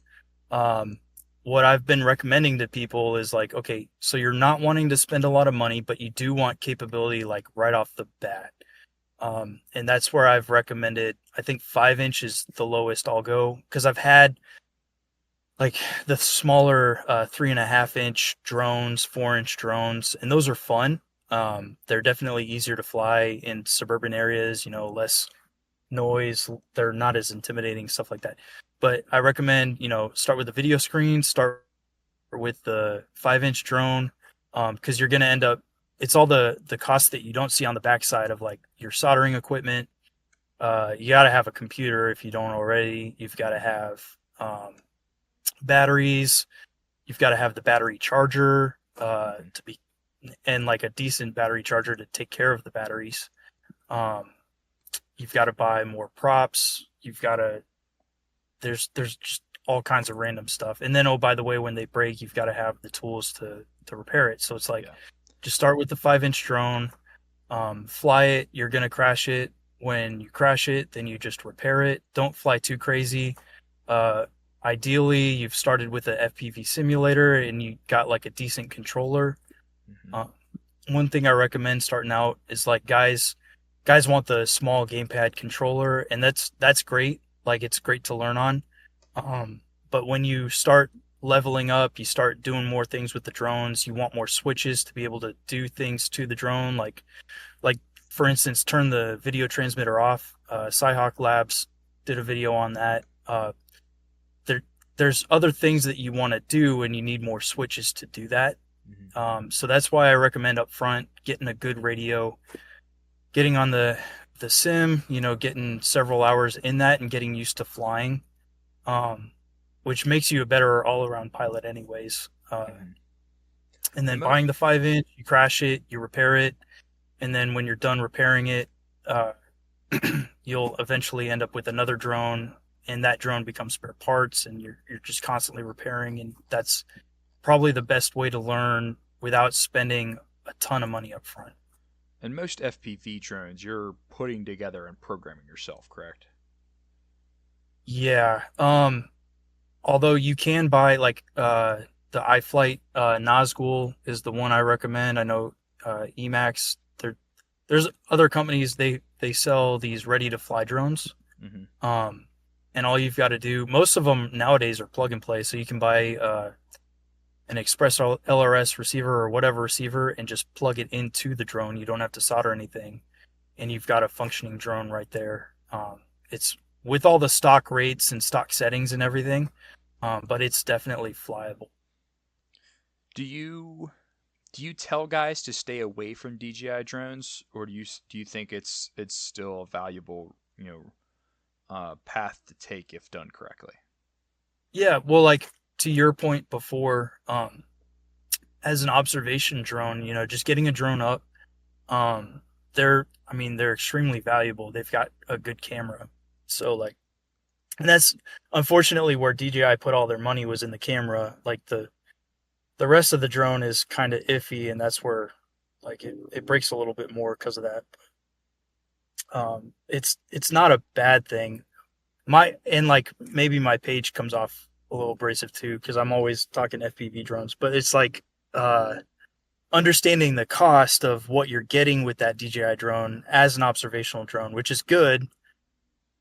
Um, what I've been recommending to people is like, okay, so you're not wanting to spend a lot of money, but you do want capability like right off the bat. And that's where I've recommended. I think 5 inch is the lowest I'll go because I've had like the smaller 3.5 inch drones, 4 inch drones, and those are fun. They're definitely easier to fly in suburban areas. Less noise. They're not as intimidating, stuff like that. But I recommend start with the video screen, start with the 5 inch drone, because you're gonna end up. It's all the costs that you don't see on the backside of like your soldering equipment. You got to have a computer if you don't already. You've got to have batteries. You've got to have the battery charger to be, and like a decent battery charger to take care of the batteries. Um, you've got to buy more props. You've got to there's just all kinds of random stuff. And then, oh, by the way, when they break, you've got to have the tools to repair it. So it's like Yeah. just start with the 5 inch drone, fly it. You're gonna crash it. When you crash it, then you just repair it. Don't fly too crazy. Uh, Ideally, you've started with a FPV simulator and you got like a decent controller. Hmm. Uh, One thing I recommend starting out is like guys want the small gamepad controller, and that's great. Like it's great to learn on. But when you start leveling up, you start doing more things with the drones. You want more switches to be able to do things to the drone, like for instance, turn the video transmitter off. Scyhawk Labs did a video on that. There, there's other things that you want to do, and you need more switches to do that. Hmm. So that's why I recommend up front getting a good radio, getting on the sim, getting several hours in that and getting used to flying, um, which makes you a better all around pilot, anyways. Hmm. And And then most buying the 5 inch, you crash it, you repair it, and then when you're done repairing it, uh, you'll eventually end up with another drone, and that drone becomes spare parts, and you're just constantly repairing, and that's probably the best way to learn without spending a ton of money up front. and most FPV drones, you're putting together and programming yourself, correct? Yeah. Although you can buy like the iFlight Nazgul is the one I recommend. I know Emax. There's other companies they sell these ready to fly drones. Hmm. Um, and all you've got to do, most of them nowadays are plug and play. So you can buy an Express LRS receiver or whatever receiver and just plug it into the drone. You don't have to solder anything, and you've got a functioning drone right there. It's with all the stock rates and stock settings and everything, but it's definitely flyable. Do you do you tell guys to stay away from DJI drones, or do you think it's still a valuable path to take if done correctly? Yeah, well, like to your point before, as an observation drone, just getting a drone up, um, I mean, they're extremely valuable. They've got a good camera, so like, and that's unfortunately where DJI put all their money was in the camera. Like the rest of the drone is kind of iffy, and that's where like it breaks a little bit more because of that. It's not a bad thing. And like maybe my page comes off a little abrasive too because I'm always talking FPV drones, but it's like uh, understanding the cost of what you're getting with that DJI drone as an observational drone, which is good,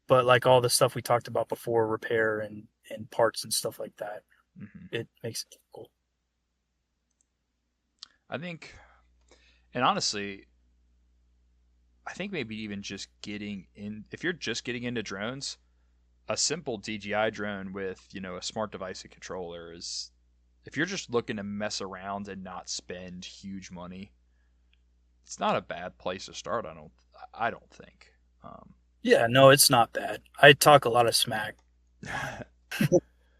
but like all the stuff we talked about before, repair and parts and stuff like that, Hmm. it makes it difficult. I think, and honestly, I think maybe even just getting in, if you're just getting into drones, a simple DJI drone with, a smart device and controller is, if you're just looking to mess around and not spend huge money, it's not a bad place to start. I don't think. Um, Yeah, no, it's not bad. I talk a lot of smack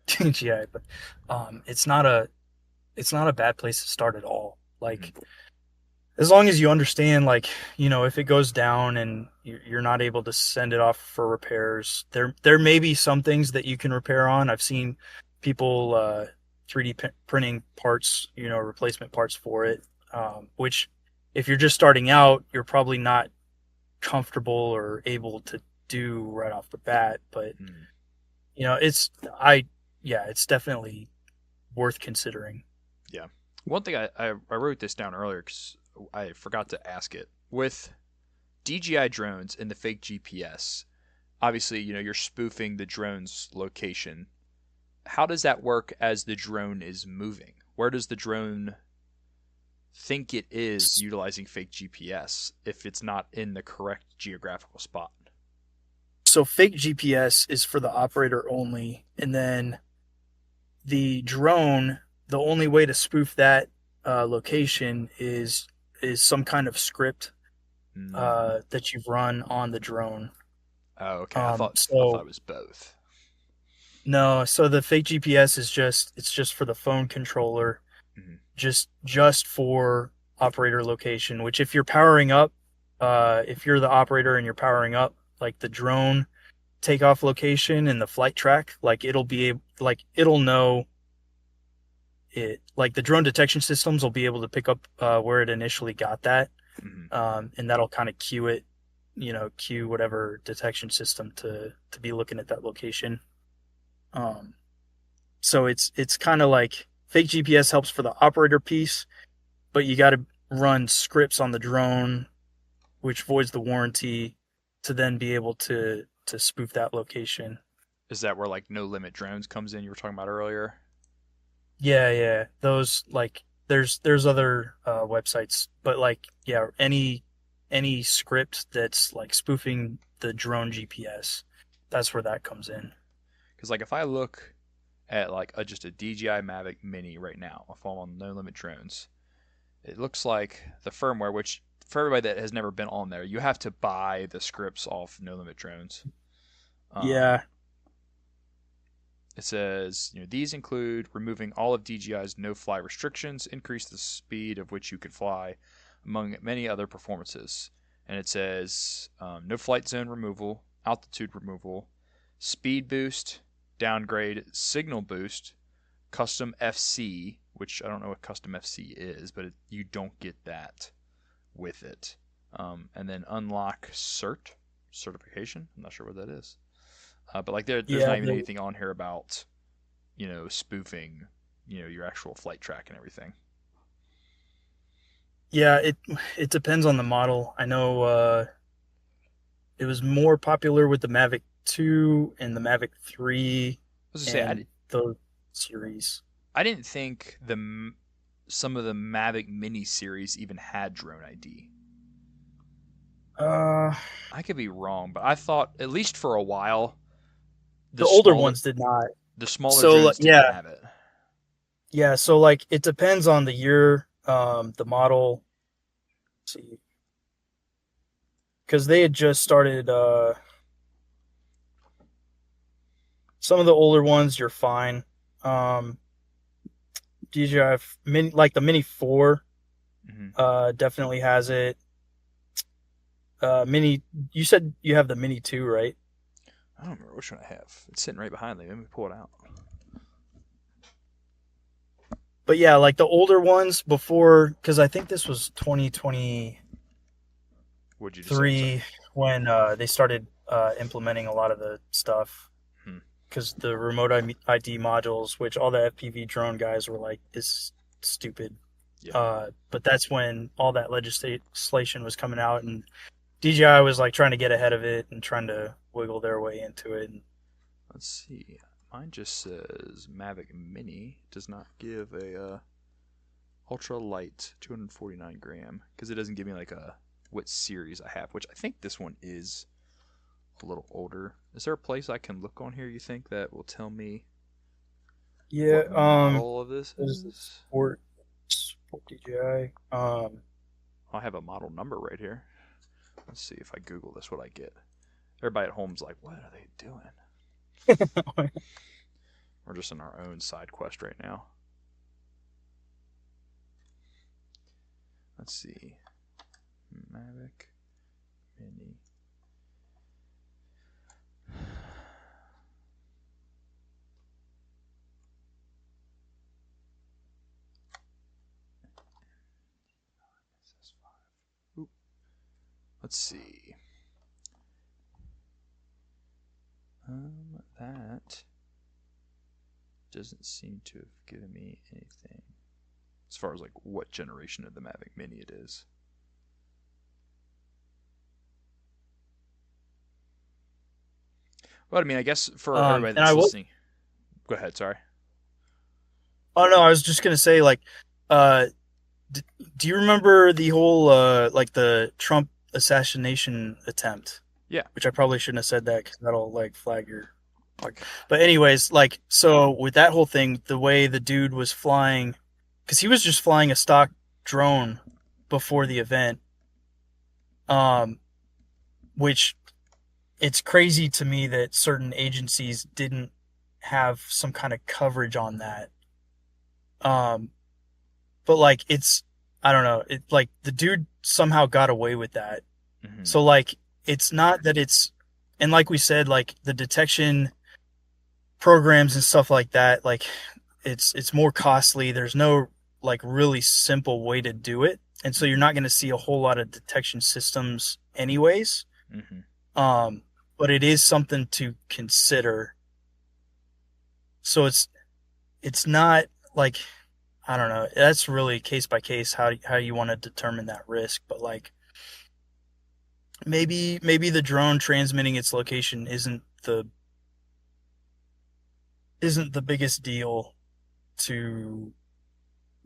DJI, but it's not a bad place to start at all. mhm. Like as long as you understand, like if it goes down and you're not able to send it off for repairs, there may be some things that you can repair on. I've seen people 3D printing parts, replacement parts for it, which if you're just starting out, you're probably not comfortable or able to do right off the bat. But Mm. it's I yeah, it's definitely worth considering. Yeah. One thing I wrote this down earlier because I forgot to ask it. With DJI drones and the fake GPS, obviously, you're spoofing the drone's location. How does that work as the drone is moving? Where does the drone think it is utilizing fake GPS if it's not in the correct geographical spot? So fake GPS is for the operator only, and then the drone, the only way to spoof that location is some kind of script Mm. that you've run on the drone. Oh, okay. I thought So it was both. no, so the fake GPS is just for the phone controller, Mhm. just for operator location. Which if you're powering up, if you're the operator and you're powering up, like the drone takeoff location and the flight track, like it'll know it. Like the drone detection systems will be able to pick up where it initially got that, Mhm. and that'll kind of cue it, cue whatever detection system to be looking at that location. Um, so it's kind of like fake GPS helps for the operator piece, but you got to run scripts on the drone, which voids the warranty, to then be able to spoof that location. Is that where like No Limit Drones comes in you were talking about earlier? Yeah, yeah. Those like there's other websites, but like yeah, any script that's like spoofing the drone GPS, that's where that comes in. Because like if I look at like just a DJI Mavic Mini right now, if I'm on No Limit Drones, it looks like the firmware, which for everybody that has never been on there, you have to buy the scripts off No Limit Drones. Um, Yeah, it says, these include removing all of DJI's no-fly restrictions, increase the speed of which you can fly, among many other performances. And it says no flight zone removal, altitude removal, speed boost, downgrade, signal boost, custom FC, which I don't know what custom FC is, but you don't get that with it. And then unlock certification. I'm not sure what that is. But like there's yeah, not even anything on here about spoofing your actual flight track and everything. yeah. It depends on the model. I know it was more popular with the Mavic 2 and the Mavic 3 I was gonna say and those series. I didn't think some of the Mavic Mini series even had drone ID. Uh, I could be wrong, but I thought at least for a while the the older smaller ones did not. the smaller So drones didn't yeah, have it. yeah. So like it depends on the year, the model. Let's see, because they had just started. Some of the older ones, you're fine. Um, DJI Mini, like the Mini 4, Mm-hmm. definitely has it. Mini, you said you have the Mini 2, right? I don't remember which one I have. It's sitting right behind me. Let me pull it out. But yeah, like the older ones before, because I think this was 2023 What'd you just say? I'm sorry. when they started implementing a lot of the stuff. Hmm. Because the remote ID modules, which all the FPV drone guys were like, is stupid. Yeah. But that's when all that legislation was coming out, and DJI was like trying to get ahead of it and trying to wiggle their way into it. Let's see. Mine just says Mavic Mini does not give a ultra light 249 gram because it doesn't give me like a what series I have, which I think this one is a little older. Is there a place I can look on here you think that will tell me Yeah, what model of this what is this? is? Sport DJI. I have a model number right here. Let's see if I Google this, what I get. Everybody at home's like, what are they doing? We're just in our own side quest right now. Let's see. Mavic Mini. Oop. Let's see. That doesn't seem to have given me anything as far as like what generation of the Mavic Mini it is. But I mean, I guess for everybody And I that's will. listening, go ahead. Sorry. Oh no, I was just gonna say like, uh, d- do you remember the whole like the Trump assassination attempt? Yeah. Which I probably shouldn't have said that because that'll like flag your. But anyways, like so with that whole thing, the way the dude was flying, because he was just flying a stock drone before the event, um, which it's crazy to me that certain agencies didn't have some kind of coverage on that. Um, but like it's I don't know, it like the dude somehow got away with that. Hmm. So like it's not that it's and like we said, like the detection programs and stuff like that, like it's more costly. There's no like really simple way to do it. And so you're Hmm. not going to see a whole lot of detection systems anyways. Hmm. Um, but it is something to consider. So it's not like I don't know. That's really case by case how you want to determine that risk. But like maybe the drone transmitting its location isn't the biggest deal to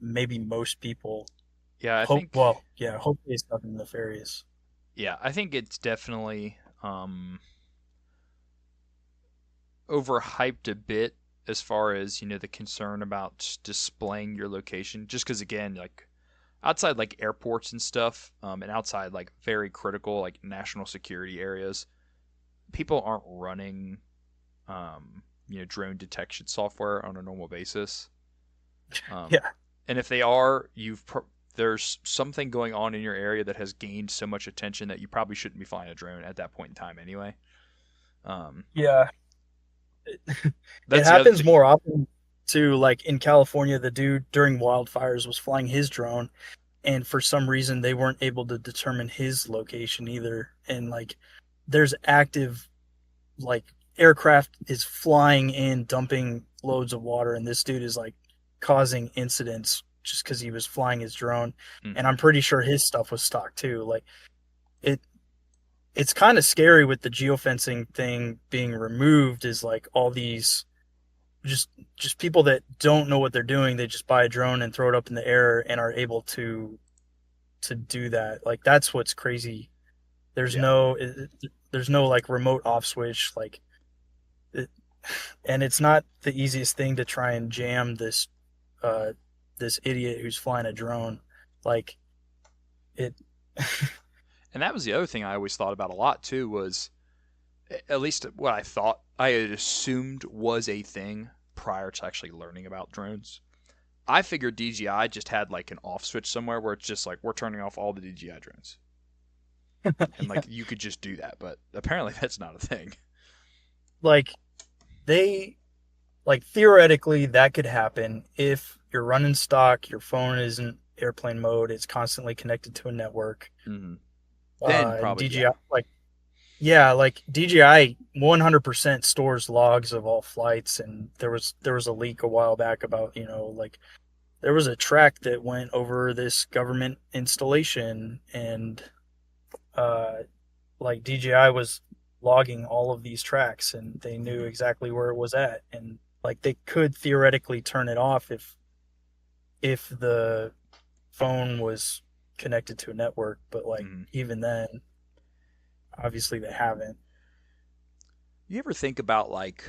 maybe most people. Yeah, I Hope think. well, yeah. Hopefully it's nothing nefarious. Yeah, I think it's definitely overhyped a bit as far as the concern about displaying your location. Just because again, like outside like airports and stuff, and outside like very critical like national security areas, people aren't running drone detection software on a normal basis. Um, Yeah, and if they are, there's something going on in your area that has gained so much attention that you probably shouldn't be flying a drone at that point in time anyway. Um, yeah. It that's the other happens thing. more often too. Like in California, the dude during wildfires was flying his drone, and for some reason they weren't able to determine his location either. And like, there's active like aircraft is flying in, dumping loads of water, and this dude is like causing incidents just because he was flying his drone. And Hmm. I'm pretty sure his stuff was stocked too. Like it, it's kind of scary with the geofencing thing being removed. Is like all these just just people that don't know what they're doing. They just buy a drone and throw it up in the air and are able to do that. Like that's what's crazy. There's Yeah, no there's no like remote off switch like it, and it's not the easiest thing to try and jam uh this idiot who's flying a drone like it. and that was the other thing I always thought about a lot too. Was at least what I had assumed was a thing prior to actually learning about drones. I figured DJI just had like an off switch somewhere where it's just like we're turning off all the DJI drones, and Yeah, like you could just do that, but apparently that's not a thing. like they like theoretically that could happen if you're running stock, your phone isn't airplane mode, it's constantly connected to a network. Hmm. Then And probably DJI yeah. like yeah, like DJI 100% stores logs of all flights, and there was a leak a while back about, like there was a track that went over this government installation, and uh like DJI was logging all of these tracks, and they knew Hmm. exactly where it was at, and like they could theoretically turn it off if the phone was connected to a network, but like Hmm. even then obviously they haven't. You ever think about like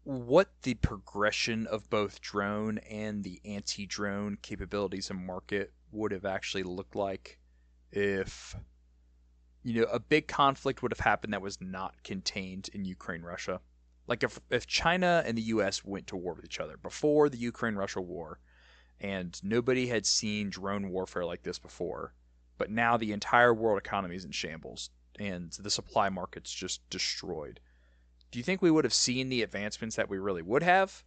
what the progression of both drone and the anti-drone capabilities and market would have actually looked like if a big conflict would have happened that was not contained in Ukraine Russia. Like if China and the US went to war with each other before the Ukraine Russia war and nobody had seen drone warfare like this before, but now the entire world economy is in shambles and the supply market's just destroyed. Do you think we would have seen the advancements that we really would have?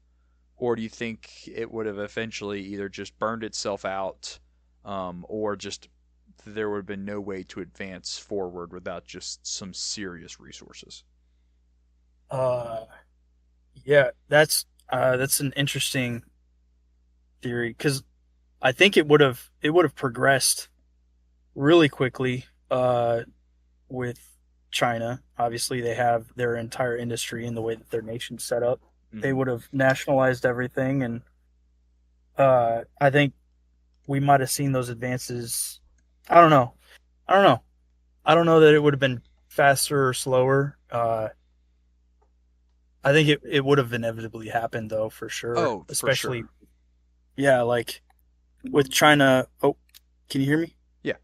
Or do you think it would have eventually either just burned itself out, or just there would have been no way to advance forward without just some serious resources? uh yeah, that's an interesting theory because I think it would have progressed really quickly with China. Obviously, they have their entire industry and the way that their nation's set up. They Hmm. would have nationalized everything, and I think we might have seen those advances. I don't know. I don't know. I don't know that it would have been faster or slower. I think it would have inevitably happened though, for sure. Oh, for Especially, sure. yeah, like with China. Oh, can you hear me? Yeah.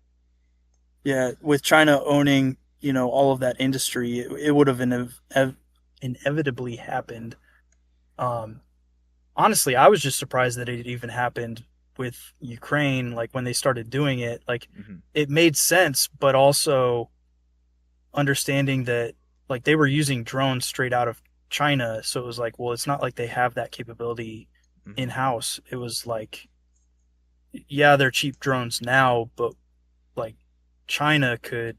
Yeah, with China owning, all of that industry, it would have inevitably happened. Um, Honestly, I was just surprised that it even happened with Ukraine. Like when they started doing it, like Hmm. it made sense, but also understanding that like they were using drones straight out of China, so it was like, well, it's not like they have that capability in Hmm. house. It was like, yeah, they're cheap drones now, but like China could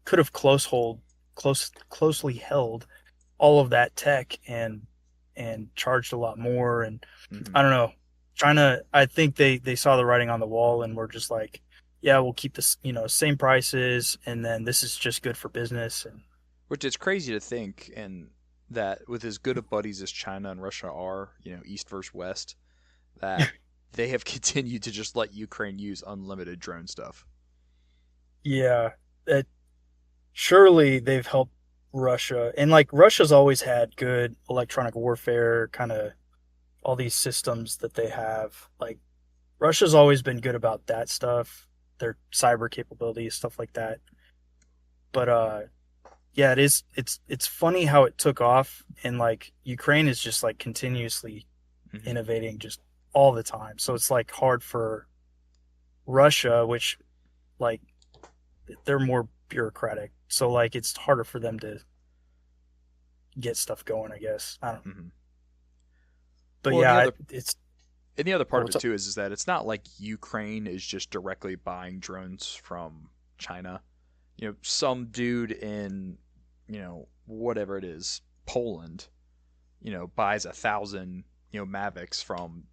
could have closely held all of that tech and charged a lot more. And I Hmm. don't know, China, I think they saw the writing on the wall and were just like, yeah, we'll keep this, same prices, and then this is just good for business. And Which is crazy to think, and that with as good of buddies as China and Russia are, East versus West, that they have continued to just let Ukraine use unlimited drone stuff. yeah, that surely they've helped Russia, and like Russia's always had good electronic warfare, kind of all these systems that they have. Like Russia's always been good about that stuff, their cyber capabilities, stuff like that. But yeah, it's funny how it took off, and like Ukraine is just like continuously Hmm. innovating just all the time. So it's like hard for Russia, which like they're more bureaucratic. So like it's harder for them to get stuff going, I guess. I don't. Hmm. But Well, and the yeah, other it's and the other oh, part of what's it up? too is that it's not like Ukraine is just directly buying drones from China. Some dude in, whatever it is, Poland, buys 1,000, Mavics from,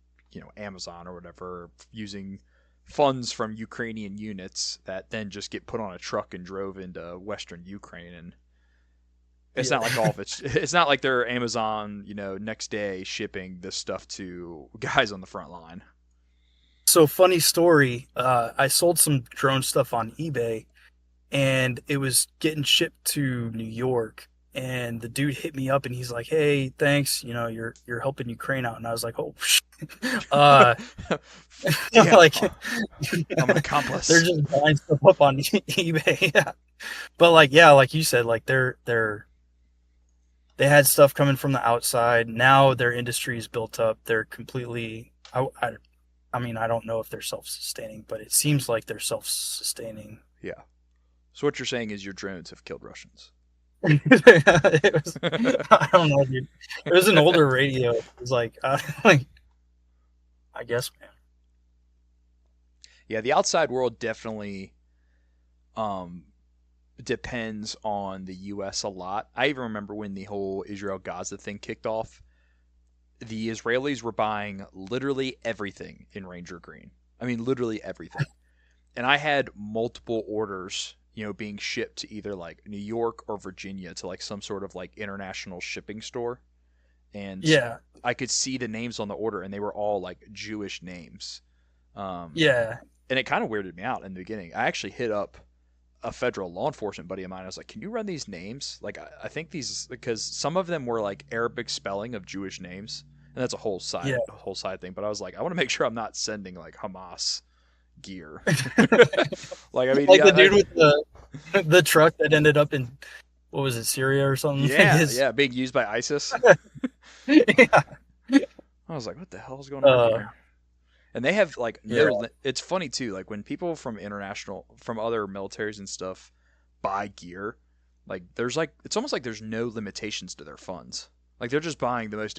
Amazon or whatever, using funds from Ukrainian units that then just get put on a truck and drove into Western Ukraine. And it's not like all Yeah. of it's not like they're Amazon, next day shipping this stuff to guys on the front line. So funny story. I sold some drone stuff on eBay, and it was getting shipped to New York. And the dude hit me up, and he's like, "Hey, thanks. You're helping Ukraine out." And I was like, "Oh, uh, Yeah, like I'm an they're accomplice. just buying stuff up on eBay." Yeah. But like, yeah, like you said, like they had stuff coming from the outside. Now their industry is built up. They're completely. I mean, I don't know if they're self-sustaining, but it seems like they're self-sustaining. Yeah. So what you're saying is your drones have killed Russians. It was, I don't know, dude. It was an older radio. It was like, like, I guess, man. Yeah, the outside world definitely um depends on the US a lot. I even remember when the whole Israel Gaza thing kicked off, the Israelis were buying literally everything in Ranger Green. I mean literally everything. And I had multiple orders, being shipped to either like New York or Virginia to like some sort of like international shipping store. And Yeah, I could see the names on the order and they were all like Jewish names. Um, yeah, and it kind of weirded me out in the beginning. I actually hit up a federal law enforcement buddy of mine. I was like, "Can you run these names? Like, I think these because some of them were like Arabic spelling of Jewish names, and that's yeah. a whole side thing. But I was like, I want to make sure I'm not sending like Hamas gear. Like, I mean, Like yeah, the dude with the truck that ended up in, what was it, Syria or something? Like yeah, his, yeah, being used by ISIS. yeah. I was like, what the hell is going on Uh, here? And they have like yeah, no. It's funny too. Like when people from other militaries and stuff buy gear, like there's like it's almost like there's no limitations to their funds. Like they're just buying the most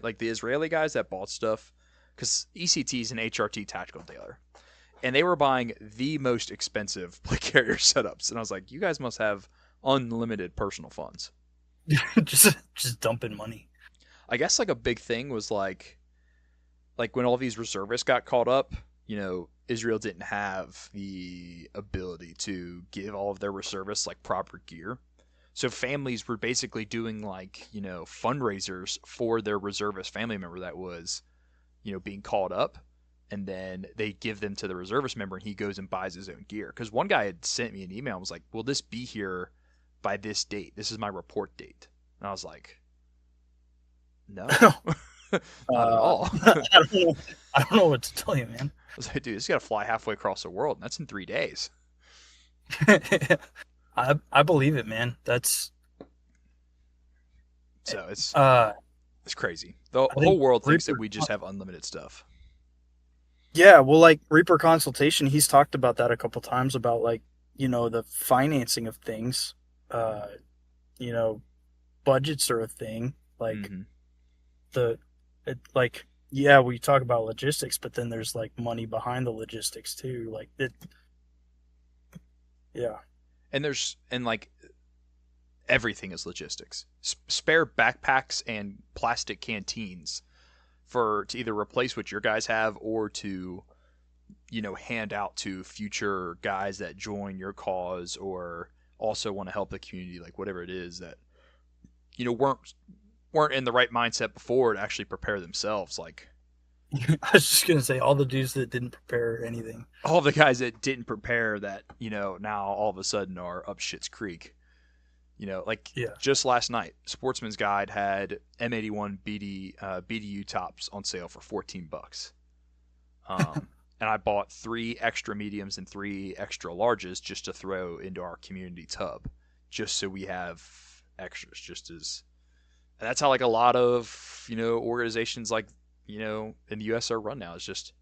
like the Israeli guys that bought stuff because ECT is an HRT tactical dealer, and they were buying the most expensive like carrier setups, and I was like, you guys must have unlimited personal funds. just dumping money. I guess like a big thing was like when all these reservists got called up, Israel didn't have the ability to give all of their reservists like proper gear. So families were basically doing like, fundraisers for their reservist family member that was, being called up, and then they give them to the reservist member and he goes and buys his own gear. Cuz one guy had sent me an email and was like, "Will this be here by this date? This is my report date." And I was like, "No." Not at all. I don't know what to tell you, man. I was like, "Dude, this got to fly halfway across the world, and that's in 3 days." I believe it, man. That's So uh it's crazy. The I whole think world thinks that Reaper. we just have unlimited stuff. Yeah, well, like Reaper consultation, he's talked about that a couple times about like the financing of things. Uh, you know, budgets are a thing. Like Mm-hmm. like yeah, we talk about logistics, but then there's like money behind the logistics too. Like it, yeah. And like everything is logistics. Spare backpacks and plastic canteens to either replace what your guys have or to hand out to future guys that join your cause or also want to help the community, like whatever it is that weren't in the right mindset before to actually prepare themselves. Like I was just gonna say all the dudes that didn't prepare anything. all the guys that didn't prepare that now all of a sudden are up shit's creek. Like Yeah. just last night, Sportsman's Guide had M81 BDU tops on sale for $14. And I bought 3 extra mediums and 3 extra larges just to throw into our community tub, just so we have extras. And that's how like a lot of organizations like in the U.S. are run now. It's just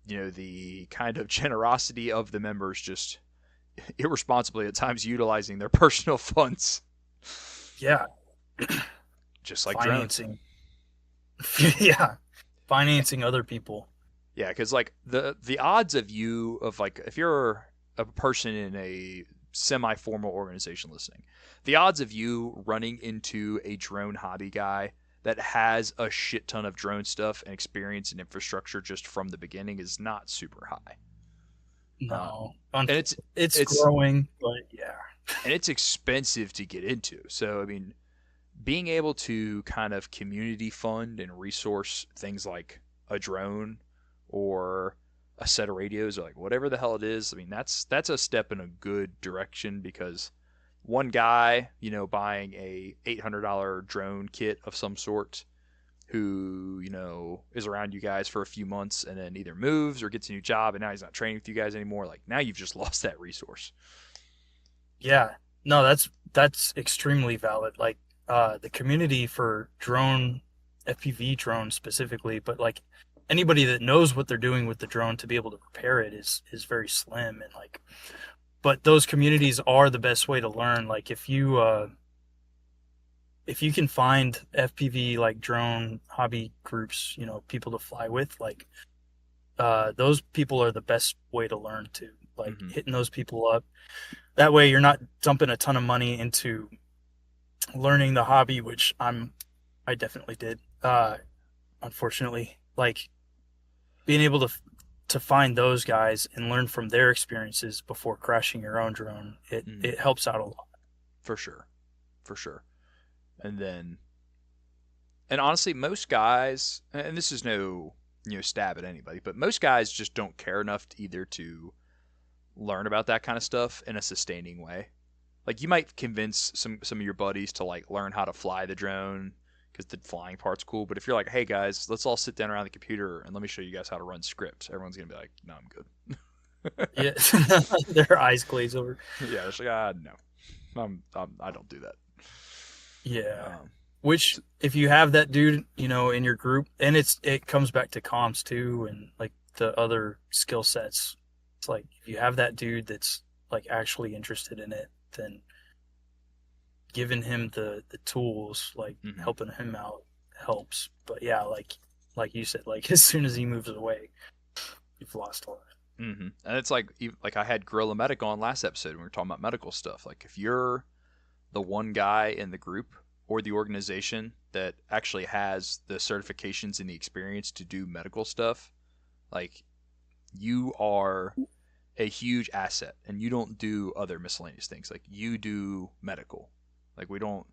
the kind of generosity of the members just irresponsibly at times utilizing their personal funds. Yeah. Just like drones. Financing. Yeah. Financing other people. Yeah, because like the odds of like if you're a person in a semi-formal organization listening, the odds of you running into a drone hobby guy that has a shit ton of drone stuff and experience and infrastructure just from the beginning is not super high. No. And it's growing, but yeah. And it's expensive to get into. So I mean, being able to kind of community fund and resource things like a drone or a set of radios or like whatever the hell it is, I mean that's a step in a good direction, because one guy, buying a $800 drone kit of some sort who, is around you guys for a few months and then either moves or gets a new job and now he's not training with you guys anymore, like now you've just lost that resource. Yeah. No, that's extremely valid. Like the community for drone FPV drones specifically, but like anybody that knows what they're doing with the drone to be able to repair it is very slim. And like, but those communities are the best way to learn. Like if you can find FPV like drone hobby groups, people to fly with, like those people are the best way to learn too. Like hitting those people up. That way you're not dumping a ton of money into learning the hobby, which I definitely did. Unfortunately, like being able to find those guys and learn from their experiences before crashing your own drone, it helps out a lot. For sure. And honestly, most guys, and this is no stab at anybody, but most guys just don't care enough to learn about that kind of stuff in a sustaining way. Like you might convince some of your buddies to like learn how to fly the drone because the flying part's cool. But if you're like, hey guys, let's all sit down around the computer and let me show you guys how to run scripts, everyone's gonna be like, no, I'm good. Yeah, their eyes glaze over. Yeah, it's like, no, I don't do that. Yeah. Which, if you have that dude, in your group, and it comes back to comms too, and like the other skill sets. It's like if you have that dude that's like actually interested in it, then giving him the tools, like helping him out helps. But yeah, like you said, like as soon as he moves away, you've lost all that. And it's like I had Gorilla Medic on last episode when we were talking about medical stuff. Like if you're the one guy in the group or the organization that actually has the certifications and the experience to do medical stuff, like you are a huge asset and you don't do other miscellaneous things. Like you do medical. Like we don't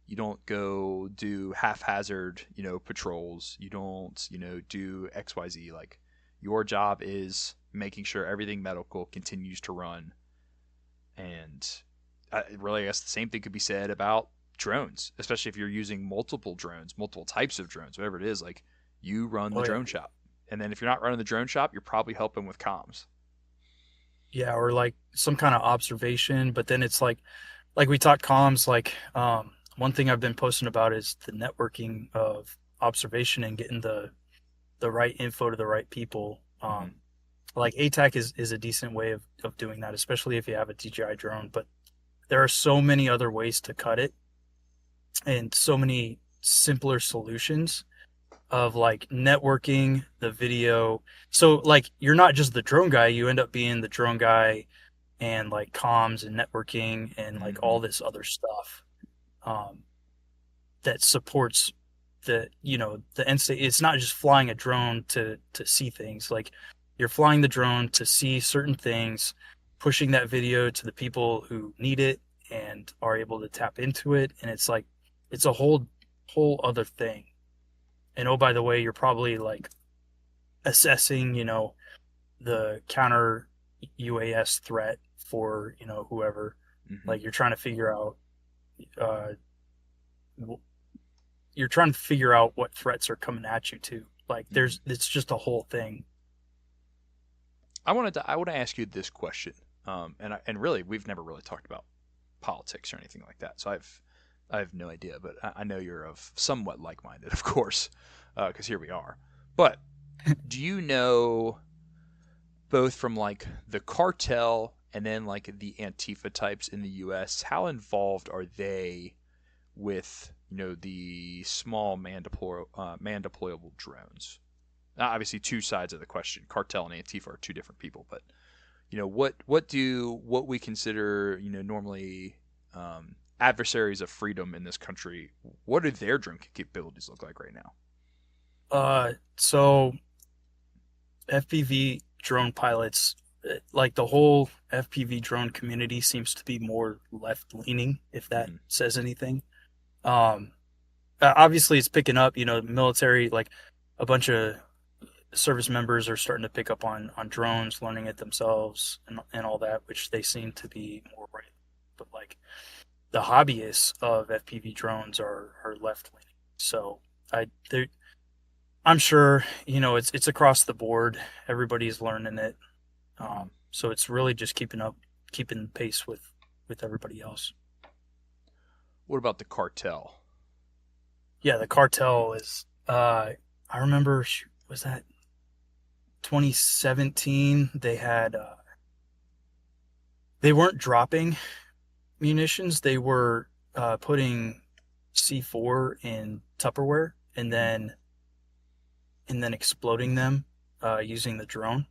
you don't go do haphazard, patrols. You don't, do XYZ. Like your job is making sure everything medical continues to run. And really, I guess the same thing could be said about drones, especially if you're using multiple drones, multiple types of drones, whatever it is. Like you run the Oh yeah, drone shop. And then if you're not running the drone shop, you're probably helping with comms. yeah, or like some kind of observation. But then it's like we talked comms. Like one thing I've been posting about is the networking of observation and getting the right info to the right people. Hmm. Like ATAC is a decent way of doing that, especially if you have a DJI drone. But there are so many other ways to cut it and so many simpler solutions of like networking the video. So like you're not just the drone guy, you end up being the drone guy and like comms and networking and like Hmm. all this other stuff um, that supports the end state. It's not just flying a drone to see things. Like you're flying the drone to see certain things, pushing that video to the people who need it and are able to tap into it. And it's like it's a whole other thing. And oh, by the way, you're probably like assessing, the counter UAS threat for, whoever. Hmm. Like uh, you're trying to figure out what threats are coming at you too. Like Hmm. it's just a whole thing. I want to ask you this question, and really we've never really talked about politics or anything like that, so I have no idea, but I know you're of somewhat like minded, of course, because here we are. But do you know both from like the cartel and then like the Antifa types in the U.S. how involved are they with the small man deployable drones? Obviously, two sides of the question. Cartel and Antifa are two different people, but what we consider normally adversaries of freedom in this country, what do their drone capabilities look like right now? So FPV drone pilots, like the whole FPV drone community seems to be more left leaning, if that Mm-hmm. says anything. Um, Obviously it's picking up, military, like a bunch of service members are starting to pick up on drones, learning it themselves and all that, which they seem to be more right. But like the hobbyists of FPV drones are left leaning. So I they I'm sure it's across the board. Everybody's learning it. Mm-hmm. So it's really just keeping pace with everybody else. What about the cartel? Yeah, the cartel is. I remember was that 2017? They weren't dropping munitions. They were putting C4 in Tupperware Mm-hmm. and then exploding them using the drone.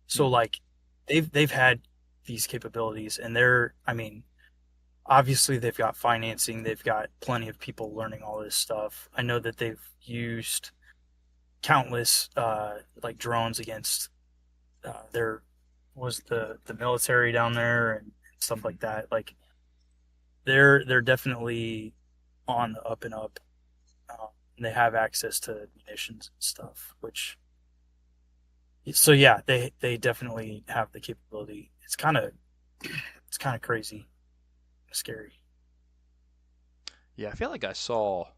So Hmm. like they've had these capabilities, and I mean, obviously they've got financing, they've got plenty of people learning all this stuff. I know that they've used countless like drones against their was the military down there and stuff Hmm. like that. Like they're definitely on the up and up. And they have access to munitions and stuff, which so yeah, they definitely have the capability. It's kind of crazy, scary. Yeah, I feel like I saw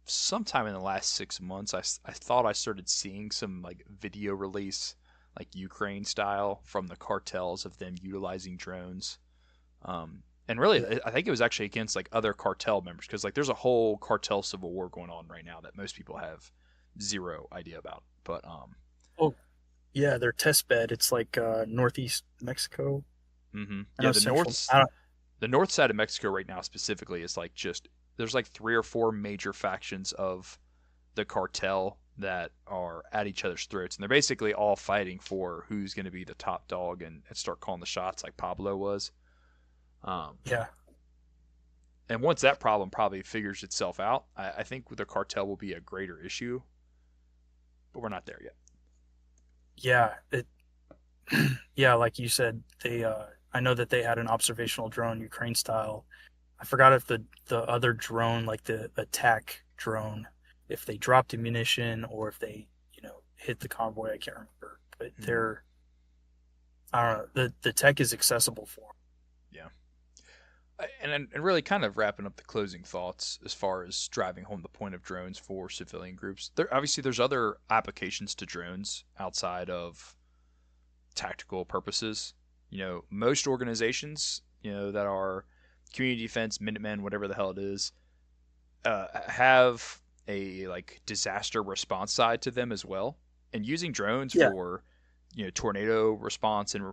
sometime in the last 6 months, I thought I started seeing some like video release, like Ukraine style, from the cartels of them utilizing drones. And Yeah. really, I think it was actually against like other cartel members because like there's a whole cartel civil war going on right now that most people have zero idea about. But Oh, yeah, their test bed. It's like northeast Mexico. I yeah, know central. I don't. the north side of Mexico right now specifically is like just there's like three or four major factions of the cartel that are at each other's throats, and they're basically all fighting for who's going to be the top dog and start calling the shots, like Pablo was. Um, Yeah, and once that problem probably figures itself out, I think the cartel will be a greater issue, but we're not there yet. Yeah, yeah, like you said, they I know that they had an observational drone, Ukraine style. I forgot if the other drone, like the attack drone, if they dropped ammunition or if they, hit the convoy. I can't remember, but Mm-hmm. I don't know. The tech is accessible for them. Yeah. And really kind of wrapping up the closing thoughts as far as driving home the point of drones for civilian groups. There's other applications to drones outside of tactical purposes. Most organizations, that are community defense, Minutemen, whatever the hell it is, have a like disaster response side to them as well. And using drones Yeah, for tornado response and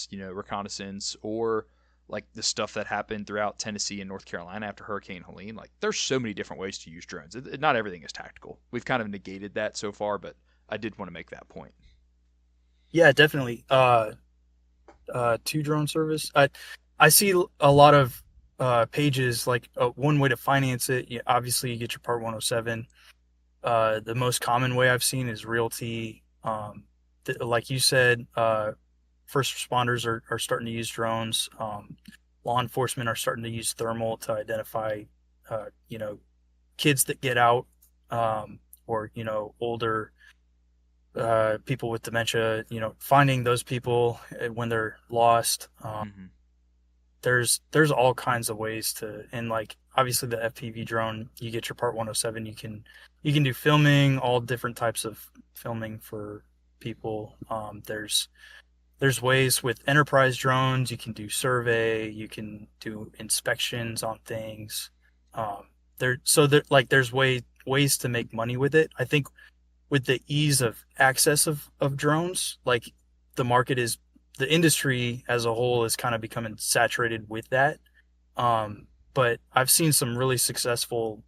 reconnaissance, or like the stuff that happened throughout Tennessee and North Carolina after Hurricane Helene. Like there's so many different ways to use drones. Not everything is tactical. We've kind of negated that so far, but I did want to make that point. yeah, definitely. To drone service. I see a lot of pages like one way to finance it. Obviously, you get your Part 107. The most common way I've seen is realty. Like you said, first responders are starting to use drones. Law enforcement are starting to use thermal to identify, you know, kids that get out, or older people with dementia. Finding those people when they're lost. Mm-hmm. There's all kinds of ways to, and like obviously the FPV drone, you get your Part 107. You can do filming, all different types of filming for people. There's ways with enterprise drones. You can do survey. You can do inspections on things. There's ways to make money with it. I think with the ease of access of drones, like the market is the industry as a whole is kind of becoming saturated with that. But I've seen some really successful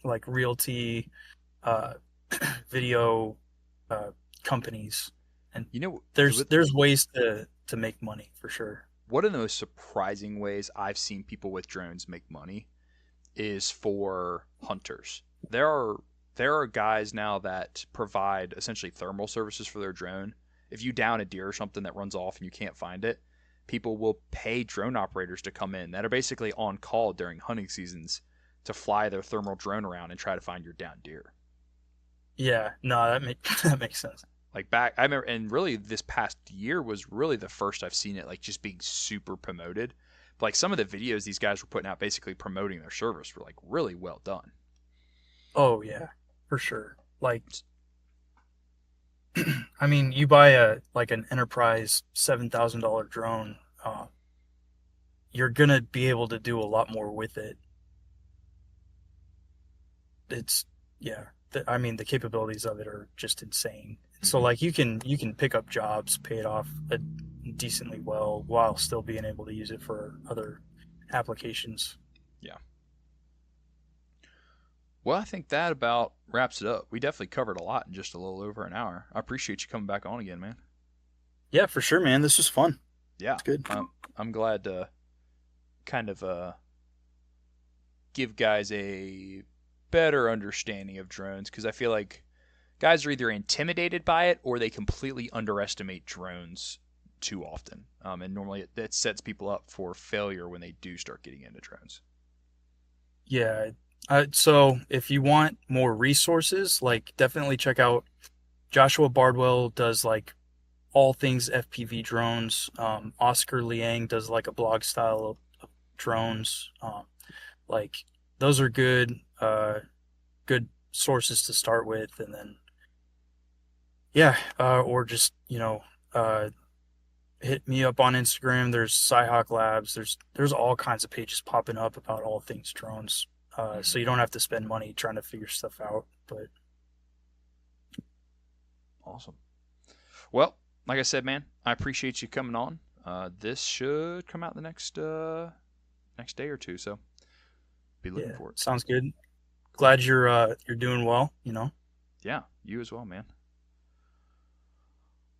like realty uh, video uh, companies, and You know, there's ways to make money for sure. one of the most surprising ways I've seen people with drones make money is for hunters. There are guys now that provide essentially thermal services for their drone. If you down a deer or something that runs off and you can't find it, people will pay drone operators to come in that are basically on call during hunting seasons to fly their thermal drone around and try to find your downed deer. Yeah, no, that makes sense. Like back, I remember, and really this past year was really the first I've seen it like just being super promoted. But like some of the videos these guys were putting out basically promoting their service were like really well done. Oh yeah, for sure. Like, I mean, you buy an enterprise $7,000 drone, you're gonna be able to do a lot more with it. It's yeah. I mean, the capabilities of it are just insane. So Mm-hmm. like you can pick up jobs, pay it off decently well while still being able to use it for other applications. Yeah. Well, I think that about wraps it up. We definitely covered a lot in just a little over an hour. I appreciate you coming back on again, man. Yeah, for sure, man. This was fun. Yeah, It's good. I'm glad to kind of give guys a better understanding of drones because I feel like guys are either intimidated by it or they completely underestimate drones too often. And normally that sets people up for failure when they do start getting into drones. Yeah. So if you want more resources, like definitely check out Joshua Bardwell does like all things FPV drones. Oscar Liang does like a blog style of drones. Like those are good sources to start with, and then yeah, or just uh, hit me up on Instagram. There's Scyhawk Labs. There's all kinds of pages popping up about all things drones. So Mm-hmm. you don't have to spend money trying to figure stuff out. But Awesome. Well, like I said, man, I appreciate you coming on. This should come out the next day or two, so be looking yeah, for it. sounds good. Cool. Glad you're doing well. Yeah, you as well, man.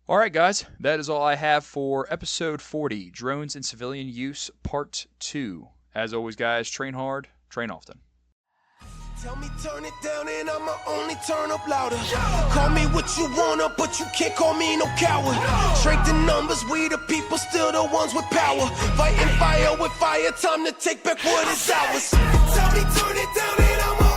All right, guys, that is all I have for episode 40, Drones in Civilian Use, Part 2. As always, guys, train hard, train often. Tell me turn it down and I'ma only turn up louder. Call me what you wanna, but you can't call me no coward. Strength in numbers, we the people, still the ones with power. Fighting fire with fire, time to take back what is ours. Tell me turn it down and I'ma